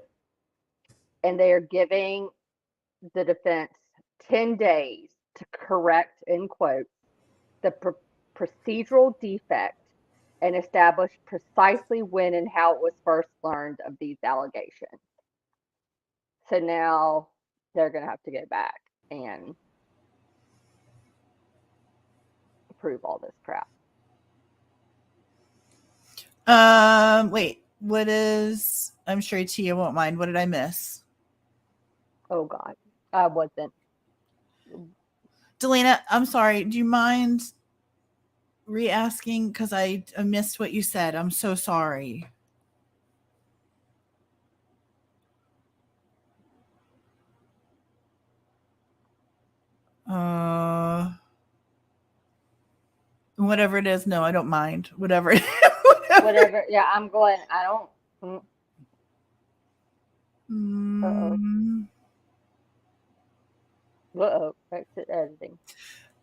and they are giving the defense 10 days to correct, in quotes, the procedural defect and establish precisely when and how it was first learned of these allegations. So now they're going to have to go back and prove all this crap. Wait, what is, I'm sure Tia won't mind. What did I miss? Oh God, I wasn't. Delana, I'm sorry. Do you mind re-asking? Because I missed what you said. I'm so sorry. Whatever it is, no, I don't mind. Whatever. Whatever. Yeah, I'm going. I don't. Mm, Uh-oh. Exit editing.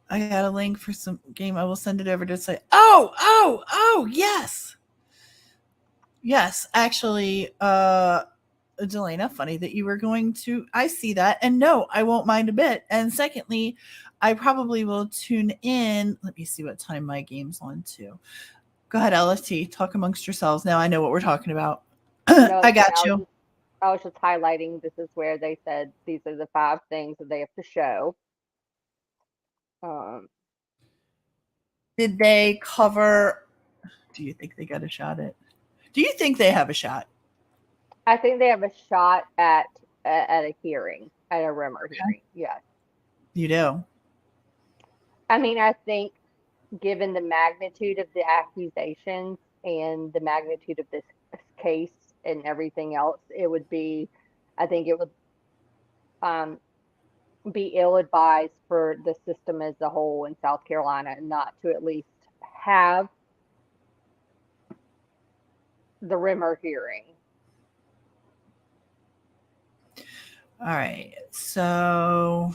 I got a link for some game. I will send it over to say, oh, yes. Yes, actually, Delana, funny that you were going to, I see that. And no, I won't mind a bit. And secondly, I probably will tune in. Let me see what time my game's on to. Go ahead, LST. Talk amongst yourselves. Now I know what we're talking about. No, I got you. I was just highlighting this is where they said these are the 5 things that they have to show. Did they cover? Do you think they got a shot at? Do you think they have a shot? I think they have a shot at a hearing, at a rumor hearing. Yes. You do. I mean, I think given the magnitude of the accusations and the magnitude of this case and everything else, it would be, I think it would be ill-advised for the system as a whole in South Carolina not to at least have the rumor hearing. All right. So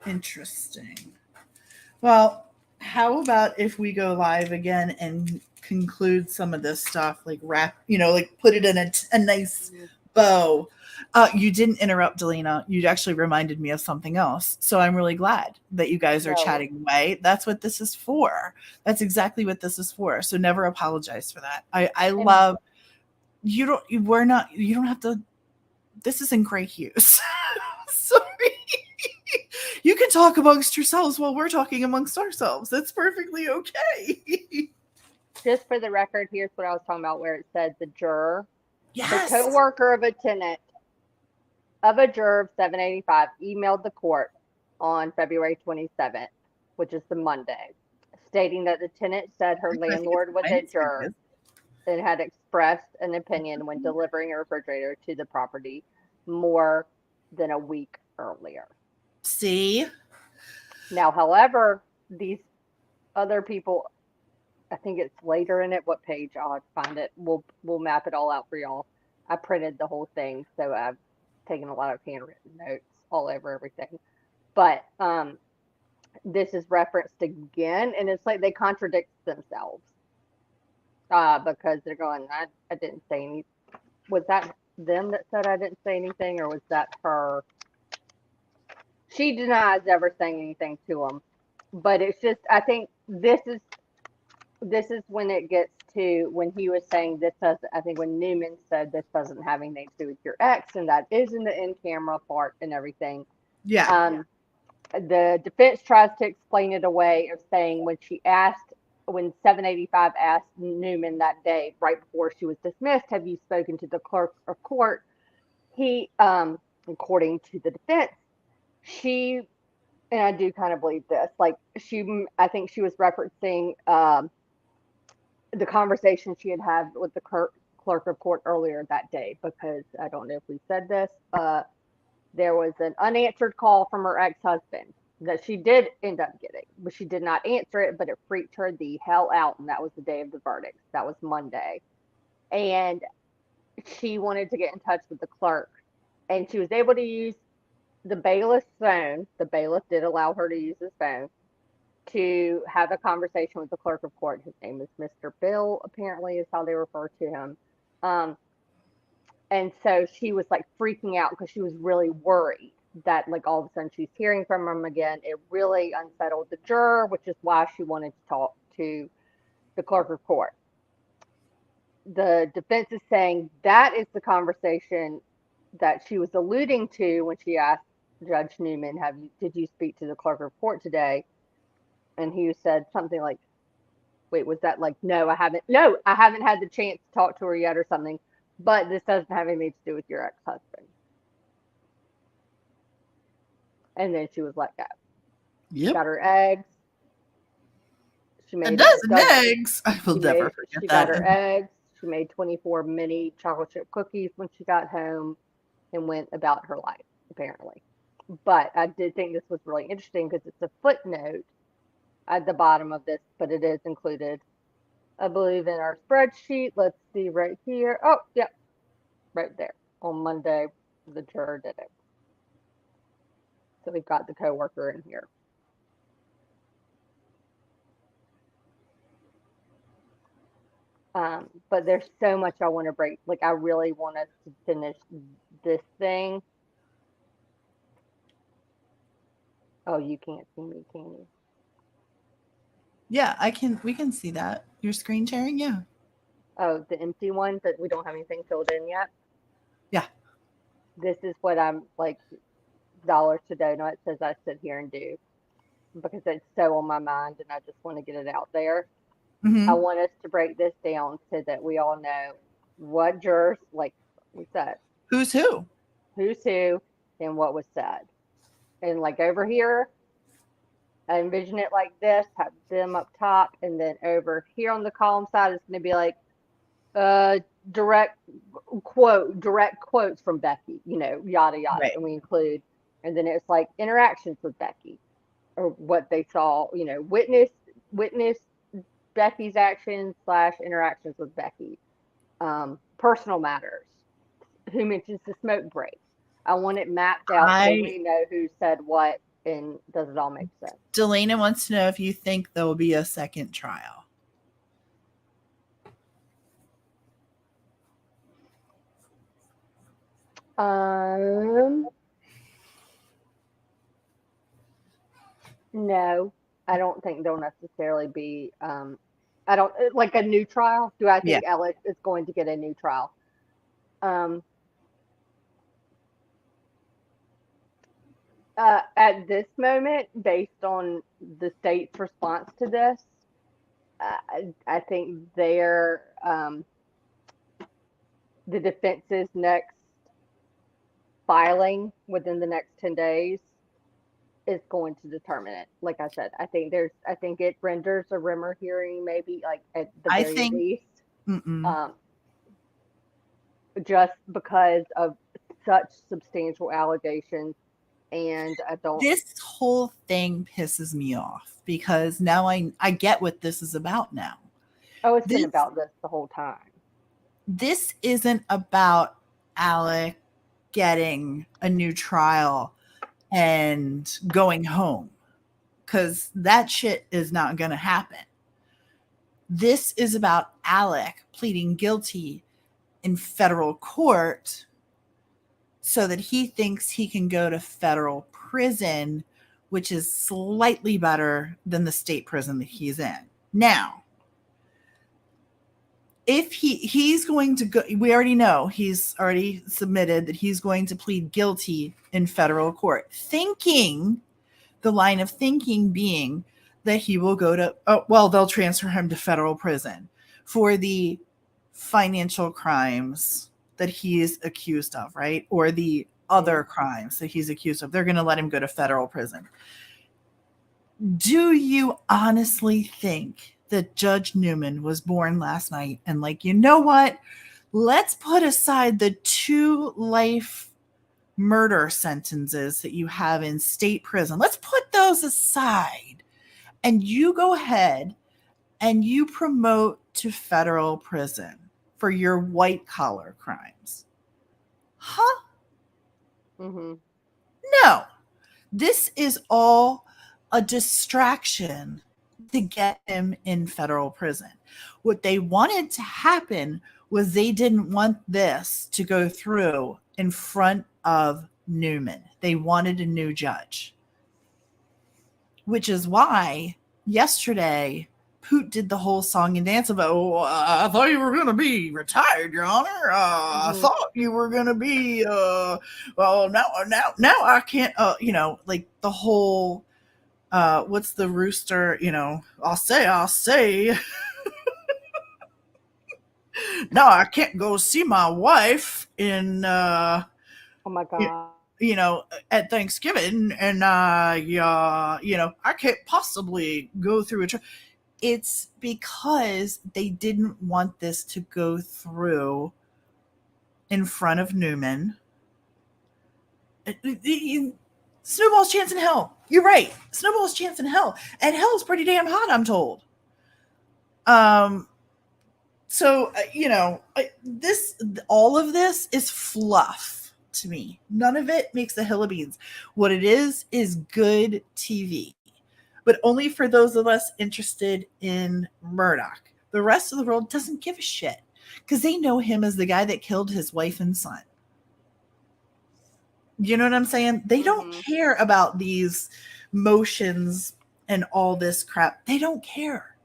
interesting. Well, how about if we go live again and conclude some of this stuff, like wrap, like put it in a nice bow. You didn't interrupt, Delana. You actually reminded me of something else. So I'm really glad that you guys are chatting away. That's what this is for. That's exactly what this is for. So never apologize for that. I love, you don't have to, this isn't gray hues. Sorry. You can talk amongst yourselves while we're talking amongst ourselves. That's perfectly okay. Just for the record, here's what I was talking about where it said the juror, yes. the co-worker of a tenant of a juror of 785 emailed the court on February 27th, which is the Monday, stating that the tenant said her landlord was a juror and had expressed an opinion when delivering a refrigerator to the property more than a week earlier. See? Now, however, these other people, I think it's later in it. What page? I'll have to find it. We'll map it all out for y'all. I printed the whole thing, so I've taken a lot of handwritten notes all over everything. But this is referenced again, and it's like they contradict themselves because they're going, I didn't say anything. Was that them that said I didn't say anything, or was that her? She denies ever saying anything to him, but it's just, I think this is when it gets to when he was saying this doesn't, I think when Newman said this doesn't have anything to do with your ex, and that is in the in-camera part and everything. Yeah. The defense tries to explain it away of saying when 785 asked Newman that day, right before she was dismissed, have you spoken to the clerk of court? He, according to the defense, she, and I do kind of believe this, like I think she was referencing the conversation she had with the clerk of court earlier that day, because I don't know if we said this, there was an unanswered call from her ex-husband that she did end up getting, but she did not answer it, but it freaked her the hell out, and that was the day of the verdict. That was Monday. And she wanted to get in touch with the clerk and she was able to use the bailiff's phone. The bailiff did allow her to use his phone to have a conversation with the clerk of court. His name is Mr. Bill, apparently, is how they refer to him. Um, and so she was like freaking out because she was really worried that like all of a sudden she's hearing from him again. It really unsettled the juror, which is why she wanted to talk to the clerk of court. The defense is saying that is the conversation that she was alluding to when she asked Judge Newman, did you speak to the clerk of court today? And he said something like, wait, was that like, no, I haven't had the chance to talk to her yet or something, but this doesn't have anything to do with your ex-husband. And then she was let go. She Yep. got her eggs. She A made dozen eggs. I will never forget she that. got her eggs. She made 24 mini chocolate chip cookies when she got home and went about her life, apparently. But I did think this was really interesting because it's a footnote at the bottom of this, but it is included, I believe, in our spreadsheet. Let's see right here. Oh, yep, right there. On Monday, the juror did it. So we've got the coworker in here. But there's so much I want to break. Like, I really want us to finish this thing. Oh, you can't see me, can you? Yeah, we can see that. Your screen sharing, yeah. Oh, the empty one that we don't have anything filled in yet? Yeah. This is what I'm like, dollars to donuts as I sit here and do, because it's so on my mind and I just want to get it out there. Mm-hmm. I want us to break this down so that we all know what jurors, like we said, who's who, and what was said. And like over here, I envision it like this, have them up top, and then over here on the column side, it's going to be like direct quotes from Becky, yada yada, right. and we include, and then it's like interactions with Becky, or what they saw, witness Becky's actions / interactions with Becky, personal matters, who mentions the smoke break. I want it mapped out so we know who said what, and does it all make sense? Delana wants to know if you think there will be a second trial. No, I don't think there'll necessarily be. I don't like a new trial. Do I think Alex is going to get a new trial? At this moment, based on the state's response to this, I think the defense's next filing within the next 10 days is going to determine it. Like I said, I think it renders a Rimmer hearing maybe, like, at the very least. Just because of such substantial allegations. And this whole thing pisses me off because now I get what this is about now. Oh, it's been about this the whole time. This isn't about Alec getting a new trial and going home, because that shit is not going to happen. This is about Alec pleading guilty in federal court so that he thinks he can go to federal prison, which is slightly better than the state prison that he's in. Now, if he's going to go, we already know he's already submitted that he's going to plead guilty in federal court, the line of thinking being that he will go to, they'll transfer him to federal prison for the financial crimes that he is accused of, right? Or the other crimes that he's accused of. They're going to let him go to federal prison. Do you honestly think that Judge Newman was born last night and like, you know what? Let's put aside the 2 life murder sentences that you have in state prison. Let's put those aside. And you go ahead and you promote to federal prison for your white collar crimes. Huh? Mm-hmm. No, this is all a distraction to get him in federal prison. What they wanted to happen was they didn't want this to go through in front of Newman. They wanted a new judge, which is why yesterday Poot did the whole song and dance about, oh, I thought you were going to be retired, Your Honor. I thought you were going to be, well, now I can't, like the whole, what's the rooster, I'll say, no, I can't go see my wife in, Oh my God. at Thanksgiving, and I can't possibly go through it. It's because they didn't want this to go through in front of Newman. Snowball's chance in hell. You're right. Snowball's chance in hell, and hell's pretty damn hot, I'm told. So all of this is fluff to me. None of it makes a hill of beans. What it is good TV, but only for those of us interested in Murdaugh. The rest of the world doesn't give a shit because they know him as the guy that killed his wife and son. You know what I'm saying? They don't care about these motions and all this crap. They don't care.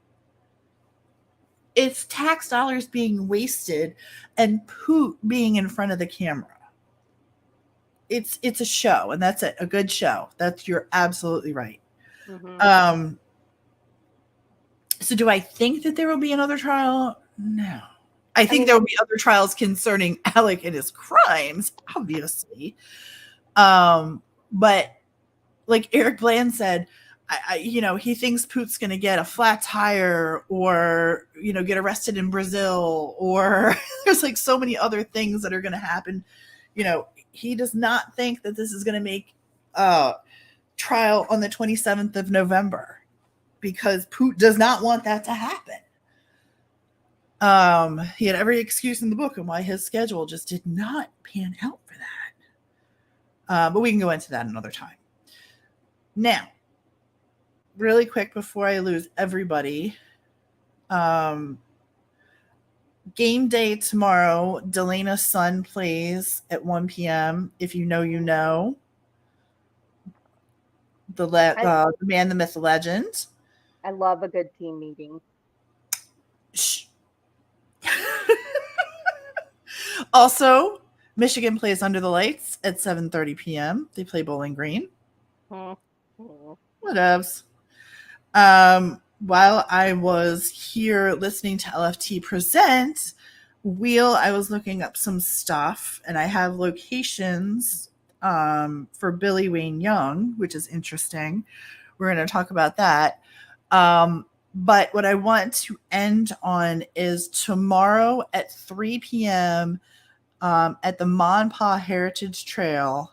It's tax dollars being wasted and Poot being in front of the camera. It's a show, and that's it. A good show. You're absolutely right. Mm-hmm. So do I think that there will be another trial? No. I think there will be other trials concerning Alec and his crimes, obviously. But like Eric Bland said, he thinks Poot's going to get a flat tire or, get arrested in Brazil, or there's like so many other things that are going to happen. He does not think that this is going to make trial on the 27th of November because Poot does not want that to happen. He had every excuse in the book on why his schedule just did not pan out for that. But we can go into that another time. Now, really quick before I lose everybody, game day tomorrow. Delena's son plays at 1 p.m. If you know, you know. The man, the myth, the legend. I love a good team meeting. Shh. Also, Michigan plays Under the Lights at 7:30 p.m. They play Bowling Green. Whatevs. While I was here listening to LFT present Wheel, I was looking up some stuff, and I have locations for Billy Wayne Young, which is interesting. We're going to talk about that. But what I want to end on is tomorrow at 3 p.m. At the Monpaw Heritage Trail,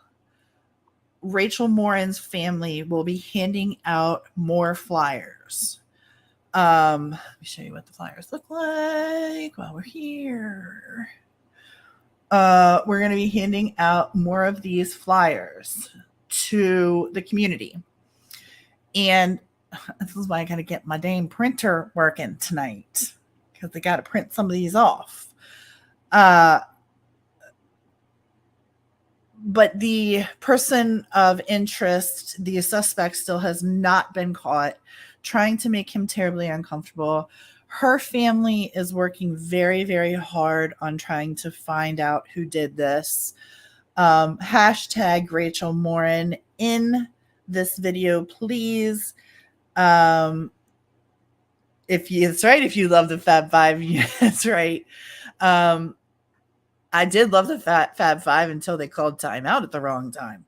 Rachel Morin's family will be handing out more flyers. Let me show you what the flyers look like while we're here. We're going to be handing out more of these flyers to the community. And this is why I got to get my dang printer working tonight, because they got to print some of these off. But the person of interest, the suspect, still has not been caught, trying to make him terribly uncomfortable. Her family is working very, very hard on trying to find out who did this. Hashtag Rachel Morin in this video, please. That's right. If you love the Fab Five, that's right. I did love the Fab Five until they called time out at the wrong time.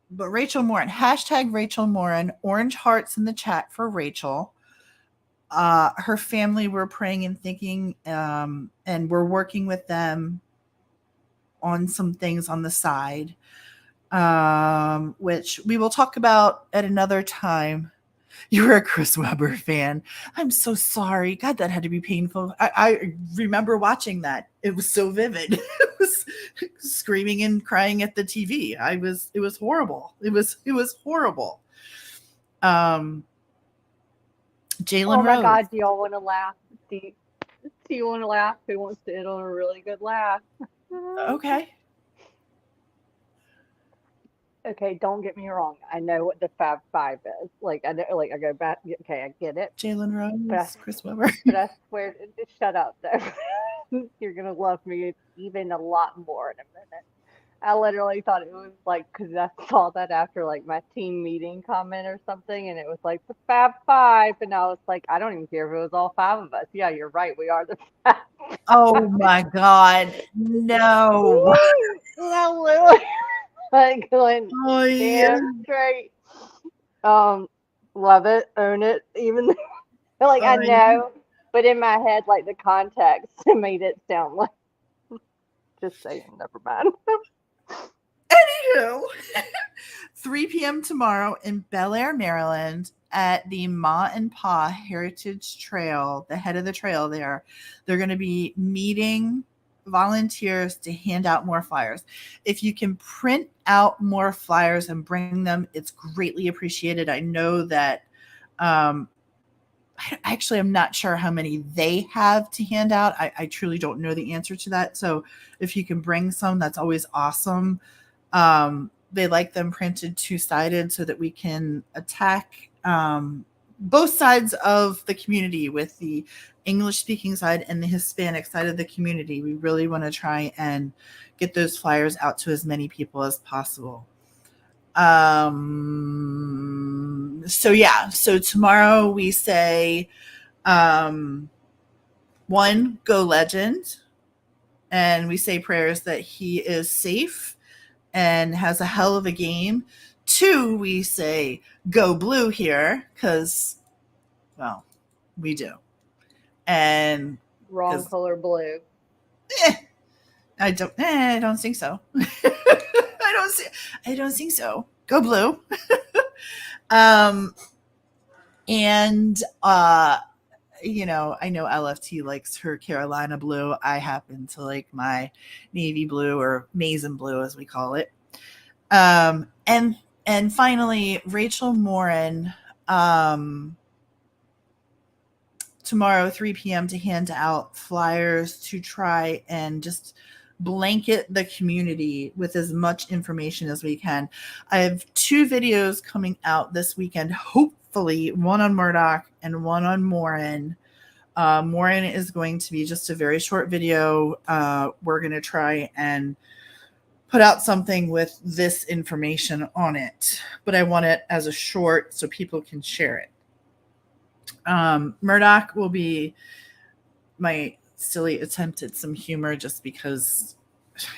But Rachel Morin, hashtag Rachel Morin, orange hearts in the chat for Rachel. Her family, we're praying and thinking, and we're working with them on some things on the side, which we will talk about at another time. You're a Chris Webber fan. I'm so sorry. God, that had to be painful. I remember watching that. It was so vivid. was screaming and crying at the TV. It was horrible. It was horrible. Jalen Oh my Rose. God, do y'all want to laugh? Do you want to laugh? Who wants to end on a really good laugh? Okay. Okay, don't get me wrong. I know what the Fab Five is. Like I know, like I go back. Okay, I get it. Jalen But I, Rose, Chris Webber. but I swear, just shut up though. You're gonna love me even a lot more in a minute. I literally thought it was like because I saw that after like my team meeting comment or something, and it was like the Fab Five, and I was like, I don't even care if it was all five of us. Yeah, you're right. We are the Fab. Oh my God. No. And I literally like going Oh, yeah. damn straight. Love it, own it. Even though, like I Oh, know, but in my head, like the context made it sound like. Just saying, never mind. Anywho, 3 p.m. tomorrow in Bel Air, Maryland, at the Ma and Pa Heritage Trail, the head of the trail there. They're going to be meeting volunteers to hand out more flyers. If you can print out more flyers and bring them, it's greatly appreciated. I know that actually, I'm not sure how many they have to hand out. I truly don't know the answer to that. So if you can bring some, that's always awesome. They like them printed two-sided so that we can attack both sides of the community, with the English-speaking side and the Hispanic side of the community. We really want to try and get those flyers out to as many people as possible. So yeah, so tomorrow we say, 1, go Legend, and we say prayers that he is safe and has a hell of a game. 2, we say go Blue here, because, well, we do. And Wrong color blue. I don't think so. I don't think so. Go Blue. And I know LFT likes her Carolina blue. I happen to like my navy blue, or Mason blue as we call it. And finally, Rachel Morin, tomorrow 3 p.m. to hand out flyers to try and just blanket the community with as much information as we can. I have 2 videos coming out this weekend, hopefully one on Murdaugh and one on Morin. Morin is going to be just a very short video. We're going to try and put out something with this information on it, but I want it as a short so people can share it. Murdaugh will be my silly attempt at some humor, just because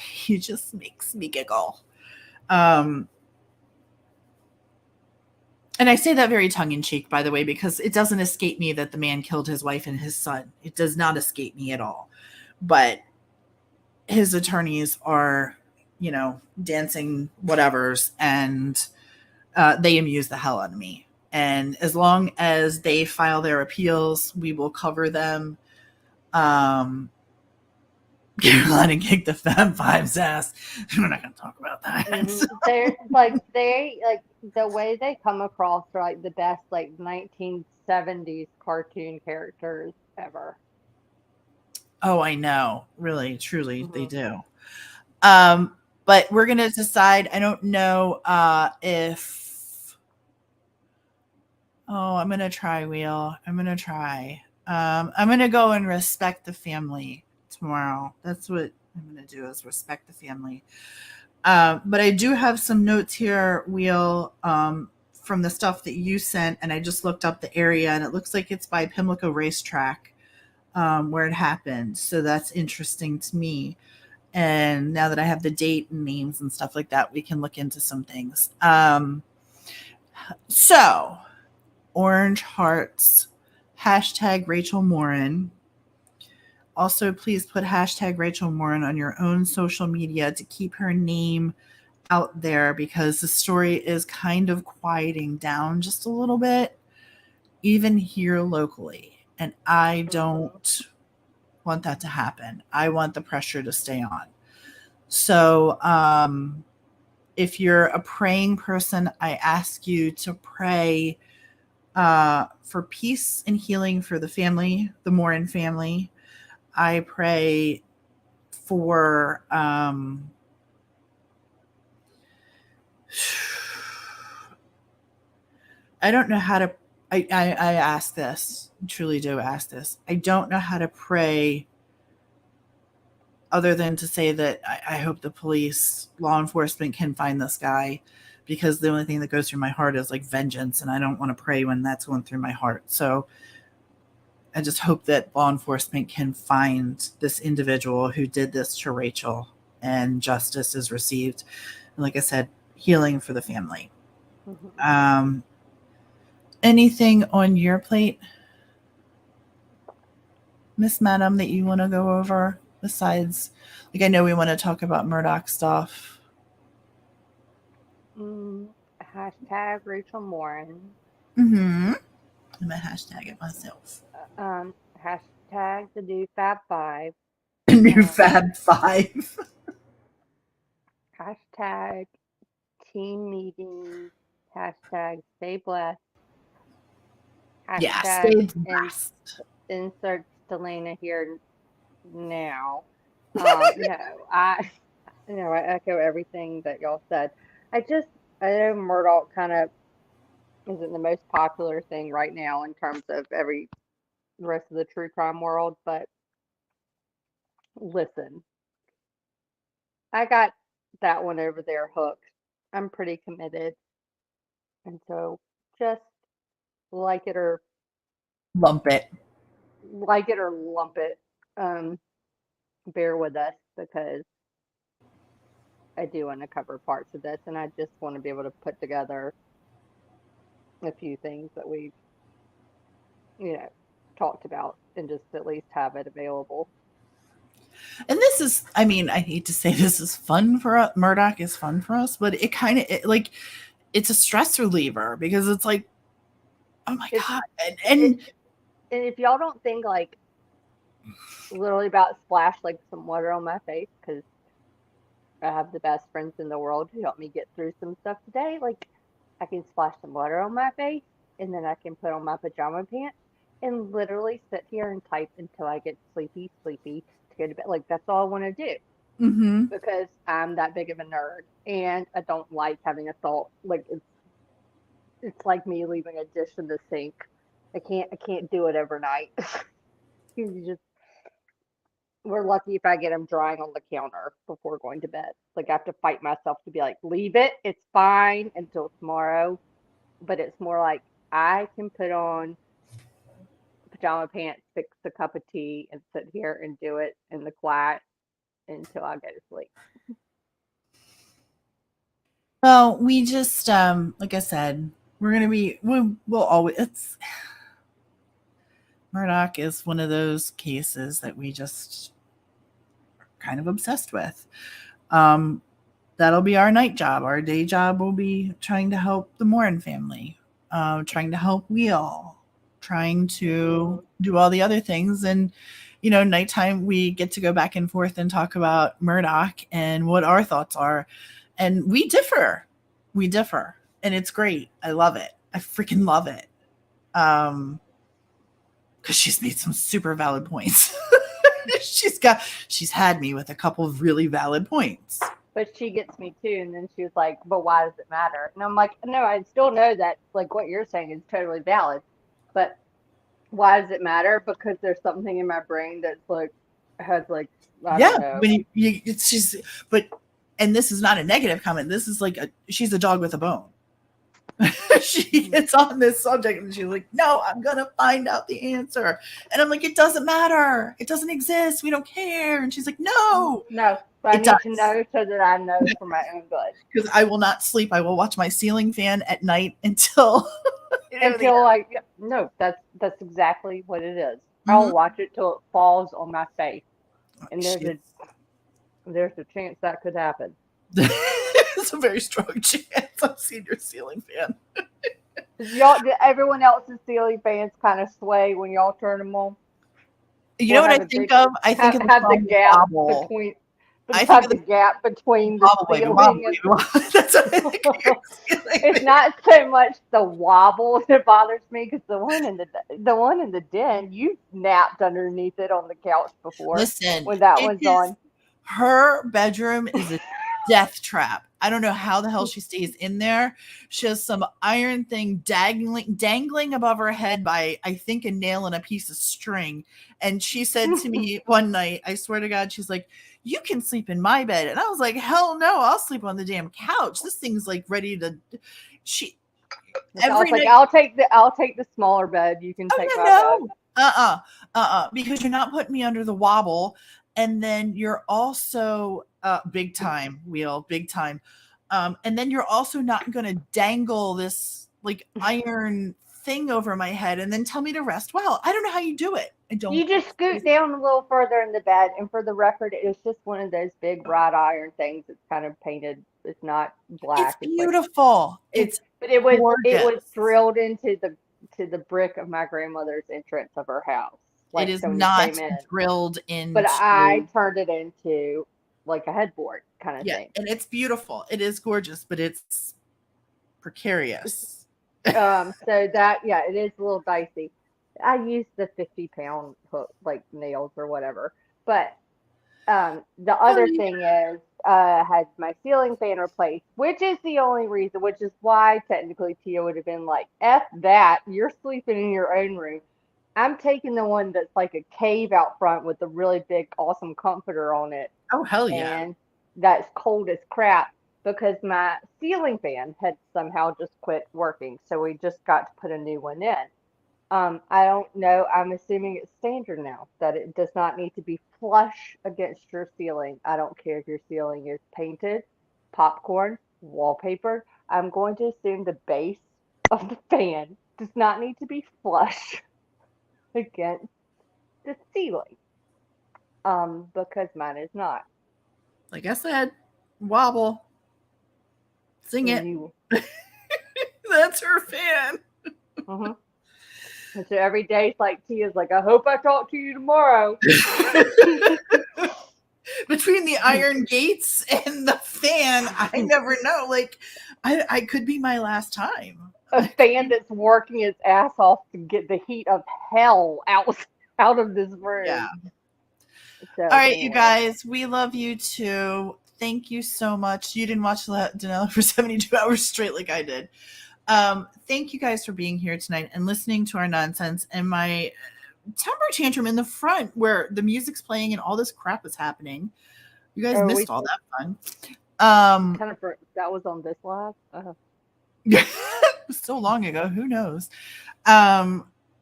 he just makes me giggle. And I say that very tongue-in-cheek, by the way, because it doesn't escape me that the man killed his wife and his son. It does not escape me at all. But his attorneys are, dancing whatevers, and they amuse the hell out of me. And as long as they file their appeals, we will cover them. Carolina kicked the Fab Five's ass. We're not going to talk about that. They're like the way they come across are like the best 1970s cartoon characters ever. Oh, I know. Really, truly, they do. But we're going to decide. I don't know if. Oh, I'm going to try, Wheel. I'm going to try. I'm going to go and respect the family tomorrow. That's what I'm going to do, is respect the family. But I do have some notes here, Wheel, from the stuff that you sent, and I just looked up the area, and it looks like it's by Pimlico Racetrack, where it happened. So that's interesting to me. And now that I have the date and names and stuff like that, we can look into some things. So, Orange Hearts, hashtag Rachel Morin. Also, please put hashtag Rachel Morin on your own social media to keep her name out there, because the story is kind of quieting down just a little bit, even here locally. And I don't want that to happen. I want the pressure to stay on. So if you're a praying person, I ask you to pray for peace and healing for the family, the Morin family. I pray for I don't know how to I ask this, truly do ask this. I don't know how to pray other than to say that I hope the police, law enforcement can find this guy, because the only thing that goes through my heart is like vengeance, and I don't want to pray when that's going through my heart. So I just hope that law enforcement can find this individual who did this to Rachel and justice is received. And like I said, healing for the family. Mhm. Anything on your plate, Miss Madam, that you want to go over besides, like, I know we want to talk about Murdaugh stuff. Hashtag Rachel Morin. Mm-hmm. I'm gonna hashtag it myself. Hashtag the new Fab Five. New Um, Fab Five. hashtag team meetings. Hashtag stay blessed. Yeah, Hashtag stay and blessed. insert Delana here now. No, I no, I echo everything that y'all said. I just I know Murdaugh kind of isn't the most popular thing right now in terms of the rest of the true crime world, but listen, I got that one over there hooked. I'm pretty committed, and so just like it or Lump it. lump it. Um, bear with us because I do want to cover parts of this, and I just want to be able to put together a few things that we've, you know, talked about and just at least have it available. And this is, I mean, I hate to say this is fun for us. Murdaugh is fun for us, but it kind of like, it's a stress reliever, because it's like, oh my If God. it, And and if y'all don't think like literally about splash like some water on my face because I have the best friends in the world who helped me get through some stuff today, like I can splash some water on my face and then I can put on my pajama pants and literally sit here and type until I get sleepy to go to bed. Like that's all I want to do mm-hmm. because I'm that big of a nerd and I don't like having a thought. Like it's like me leaving a dish in the sink. I can't do it overnight. You just we're lucky if I get them drying on the counter before going to bed. Like I have to fight myself to be like, leave it, it's fine until tomorrow. But it's more like I can put on pajama pants, fix a cup of tea, and sit here and do it in the quiet until I go to sleep. Well, we just, like I said, we'll always, it's, Murdaugh is one of those cases that we just are kind of obsessed with. Um, that'll be our night job. Our day job will be trying to help the Morin family, trying to help Wheel, trying to do all the other things. And, you know, nighttime, we get to go back and forth and talk about Murdaugh and what our thoughts are. And we differ. We differ. And it's great. I love it. I freaking love it. Because she's made some super valid points. she's had me with a couple of really valid points. But she gets me too, and then she was like, "But why does it matter?" And I'm like, "No, I still know that like what you're saying is totally valid, but why does it matter? Because there's something in my brain that's like has like I Yeah, don't know. when it's just, but, and this is not a negative comment. This is like she's a dog with a bone. She gets on this subject and she's like, no, I'm gonna find out the answer. And I'm like, it doesn't matter. It doesn't exist. We don't care. And she's like, no, No, but I it need to does. know so that I know for my own good. Because I will not sleep. I will watch my ceiling fan at night until Until like no, that's exactly what it is. I'll Mhm. watch it till it falls on my face, and She's- there's a chance that could happen. it's a very strong chance I've seen your ceiling fan. Did everyone else's ceiling fans kind of sway when y'all turn them on? You Or know what I have a think big of? I think of the have the song gap Wobble. between I think About of the the gap between the wobble, baby, ceiling wobble, baby. That's what I think of your ceiling, it's baby. not so much the wobble that bothers me because the one in the den, you napped underneath it on the couch before Listen, when that it one's is on. her bedroom is a death trap. I don't know how the hell she stays in there. She has some iron thing dangling above her head by, I think, a nail and a piece of string. And she said to me one night, I swear to God, she's like, "You can sleep in my bed." And I was like, "Hell no, I'll sleep on the damn couch. This thing's like ready to." She I was every like, night. I'll take the smaller bed. You can Oh take yeah, my bed. no. Because you're not putting me under the wobble, and then you're also big time wheel, big time. And then you're also not gonna dangle this like iron thing over my head and then tell me to rest well. I don't know how you do it. I don't. You just scoot down a little further in the bed, and for the record, it's just one of those big wrought iron things. It's kind of painted. It's not It's black. It's like beautiful. It's but it was gorgeous. drilled into the brick of my grandmother's entrance of her house. It Like is so when you not came in. drilled But I into. turned it into like a headboard kind of Yeah, thing. and it's beautiful. It is gorgeous, but it's precarious. So that yeah, it is a little dicey. I used the 50-pound hook like nails or whatever. But the Oh, other yeah. thing is had my ceiling fan replaced, which is the only reason, which is why technically Tia would have been like, F that, you're sleeping in your own room. I'm taking the one that's like a cave out front with a really big, awesome comforter on it, Oh, hell yeah. and that's cold as crap because my ceiling fan had somehow just quit working. So we just got to put a new one in. I don't know. I'm assuming it's standard now that it does not need to be flush against your ceiling. I don't care if your ceiling is painted, popcorn, wallpaper. I'm going to assume the base of the fan does not need to be flush against the ceiling. Because mine is not. Like I said, wobble. Sing And it. you, That's her fan. hmm And so every day it's like Tia's like, I hope I talk to you tomorrow. Between the iron gates and the fan, I never know. Like, I could be my last time. A fan that's working its ass off to get the heat of hell out of this Yeah. room. So All right, you anyway, guys, we love you too. Thank you so much. You didn't watch Danella for 72 hours straight like I did. Thank you guys for being here tonight and listening to our nonsense and my temper tantrum in the front where the music's playing and all this crap is happening. You guys missed all that fun. kind of that was on this live. So long ago, who knows?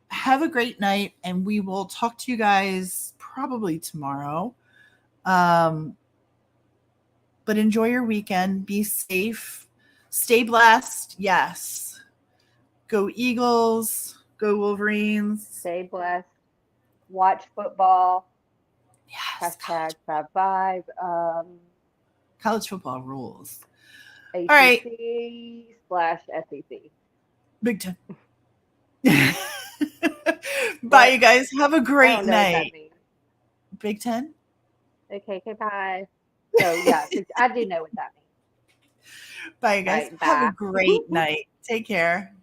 Have a great night, and we will talk to you guys probably tomorrow. But enjoy your weekend. Be safe. Stay blessed. Yes. Go Eagles. Go Wolverines. Stay blessed. Watch football. Yes. Hashtag 55. College football rules. ACC All right. /SEC. Big Ten. Bye, you guys. Have a I great don't know what that night. means. Big Ten? Okay, bye. So yeah, I do know what that means. Bye, you guys. Right, Have a bye. great night. Take care.